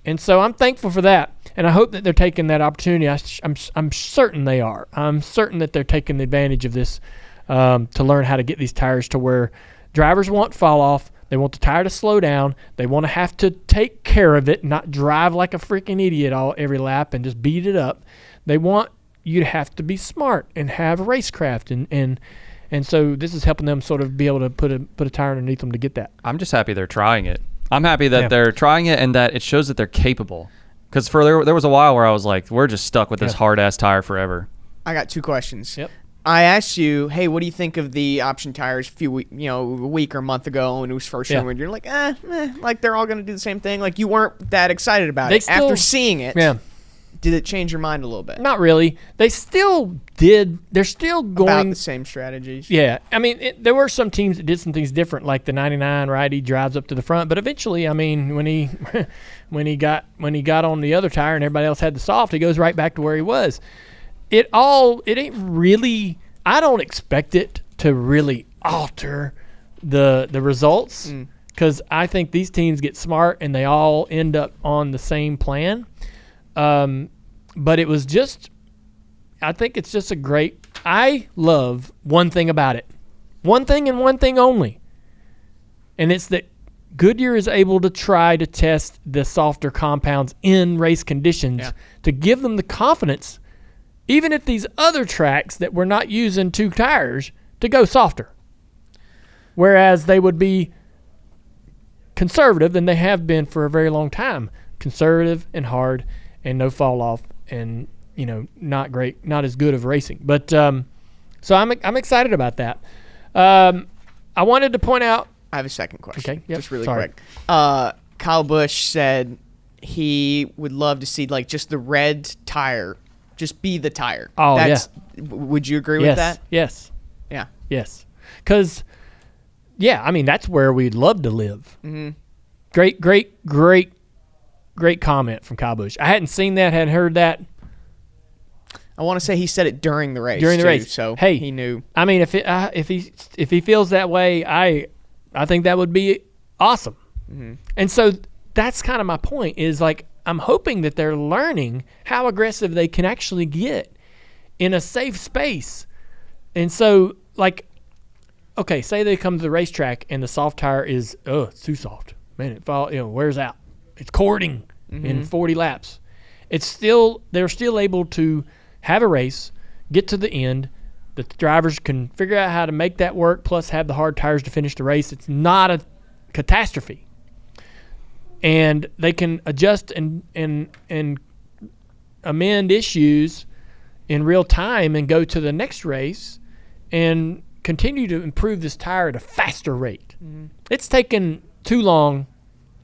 And so I'm thankful for that, and I hope that they're taking that opportunity. I'm certain they are. I'm certain that they're taking advantage of this to learn how to get these tires to where drivers won't fall off. They want the tire to slow down. They want to have to take care of it, not drive like a freaking idiot every lap and just beat it up. They want you to have to be smart and have racecraft, and so this is helping them sort of be able to put a tire underneath them to get that. I'm just happy they're trying it. I'm happy that they're trying it and that it shows that they're capable. Because there was a while where I was like, we're just stuck with this hard-ass tire forever. I got 2 questions. Yep. I asked you, hey, what do you think of the option tires a week or a month ago when it was first shown? You're like, like they're all going to do the same thing. Like you weren't that excited about it. After seeing it, did it change your mind a little bit? Not really. They still did. They're still going about the same strategies. Yeah. I mean, there were some teams that did some things different, like the 99, right? He drives up to the front, but eventually, I mean, when he got on the other tire and everybody else had the soft, he goes right back to where he was. It ain't really. I don't expect it to really alter the results because I think these teams get smart and they all end up on the same plan. But it was just, I think it's just I love one thing about it. One thing and one thing only. And it's that Goodyear is able to try to test the softer compounds in race conditions to give them the confidence, even at these other tracks that we're not using 2 tires, to go softer. Whereas they would be conservative, and they have been for a very long time. conservative and hard, and no fall off, and not great, not as good of racing. But so I'm excited about that. I wanted to point out. I have a second question. Okay, yep. Just really Sorry. quick. Kyle Busch said he would love to see just the red tire, just be the tire. Oh, Would you agree Yes. with that? Yes. Yeah. Yes. Because, that's where we'd love to live. Mm-hmm. Great comment from Kyle Busch. I hadn't seen that, hadn't heard that. I want to say he said it during the race. So hey, he knew. I mean, if he feels that way, I think that would be awesome. Mm-hmm. And so that's kind of my point. Is I'm hoping that they're learning how aggressive they can actually get in a safe space. And so, okay, say they come to the racetrack and the soft tire is it's too soft. Man, it wears out. It's cording in 40 laps. They're still able to have a race, get to the end. The drivers can figure out how to make that work, plus have the hard tires to finish the race. It's not a catastrophe. And they can adjust and amend issues in real time and go to the next race and continue to improve this tire at a faster rate. Mm-hmm. It's taken too long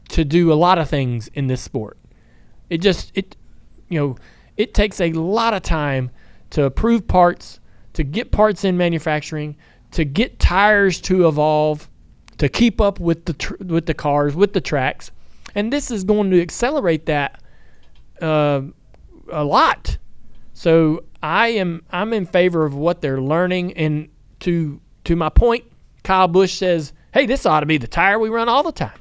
to do a lot of things in this sport. It takes a lot of time to approve parts, to get parts in manufacturing, to get tires to evolve, to keep up with the cars, with the tracks. And this is going to accelerate that a lot. So I'm in favor of what they're learning. And to my point, Kyle Busch says, hey, this ought to be the tire we run all the time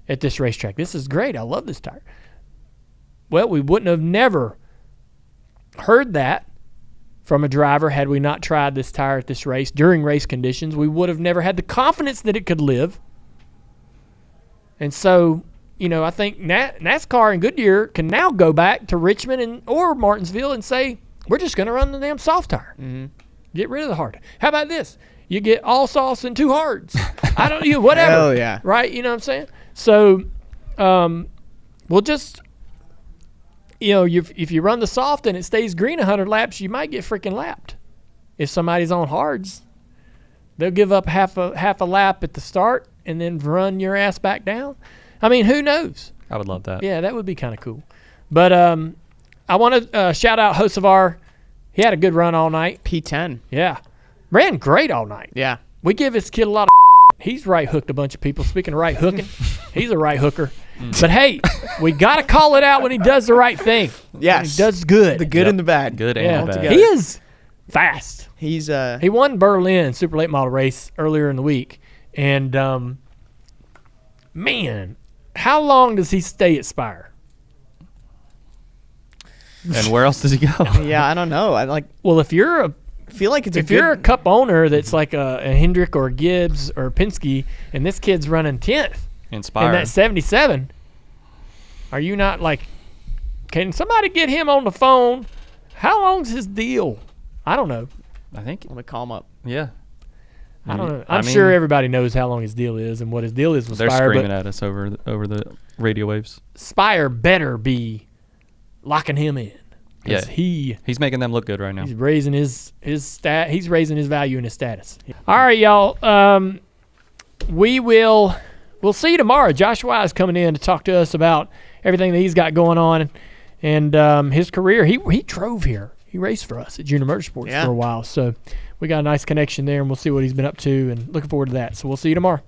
at this racetrack. This is great. I love this tire. Well, we wouldn't have never heard that from a driver had we not tried this tire at this race during race conditions. We would have never had the confidence that it could live. And so, I think NASCAR and Goodyear can now go back to Richmond or Martinsville and say, we're just going to run the damn soft tire. Mm-hmm. Get rid of the hard. How about this? You get all sauce and two hards. Whatever. Hell yeah. Right? You know what I'm saying? So, we'll just, if you run the soft and it stays green 100 laps, you might get freaking lapped. If somebody's on hards, they'll give up half a lap at the start and then run your ass back down. I mean, who knows? I would love that. Yeah, that would be kind of cool. But I want to shout out Hocevar. He had a good run all night. P10. Yeah. Ran great all night. Yeah. We give this kid a lot of He's right hooked a bunch of people. Speaking of right hooking, he's a right hooker. But hey, we got to call it out when he does the right thing. Yes. He does good. The good and the bad. Good and the bad. He is fast. He's He won Berlin Super Late Model race earlier in the week. And man, how long does he stay at Spire? And where else does he go? Yeah, I don't know. Well, if you're a feel like it's if you're a Cup owner that's like a Hendrick or a Gibbs or a Penske, and this kid's running 10th Inspire. in that 77, are you not can somebody get him on the phone? How long's his deal? I don't know. I think. Let me call him up. Yeah. I don't know. I'm sure everybody knows how long his deal is and what his deal is with they're Spire. Screaming at us over the radio waves. Spire better be locking him in. Yeah, he's making them look good right now. He's raising his stat. He's raising his value and his status. All right, y'all. We'll see you tomorrow. Josh Wise coming in to talk to us about everything that he's got going on and his career. He drove here. He raced for us at Junior Motorsports for a while. So we got a nice connection there, and we'll see what he's been up to, and looking forward to that. So we'll see you tomorrow.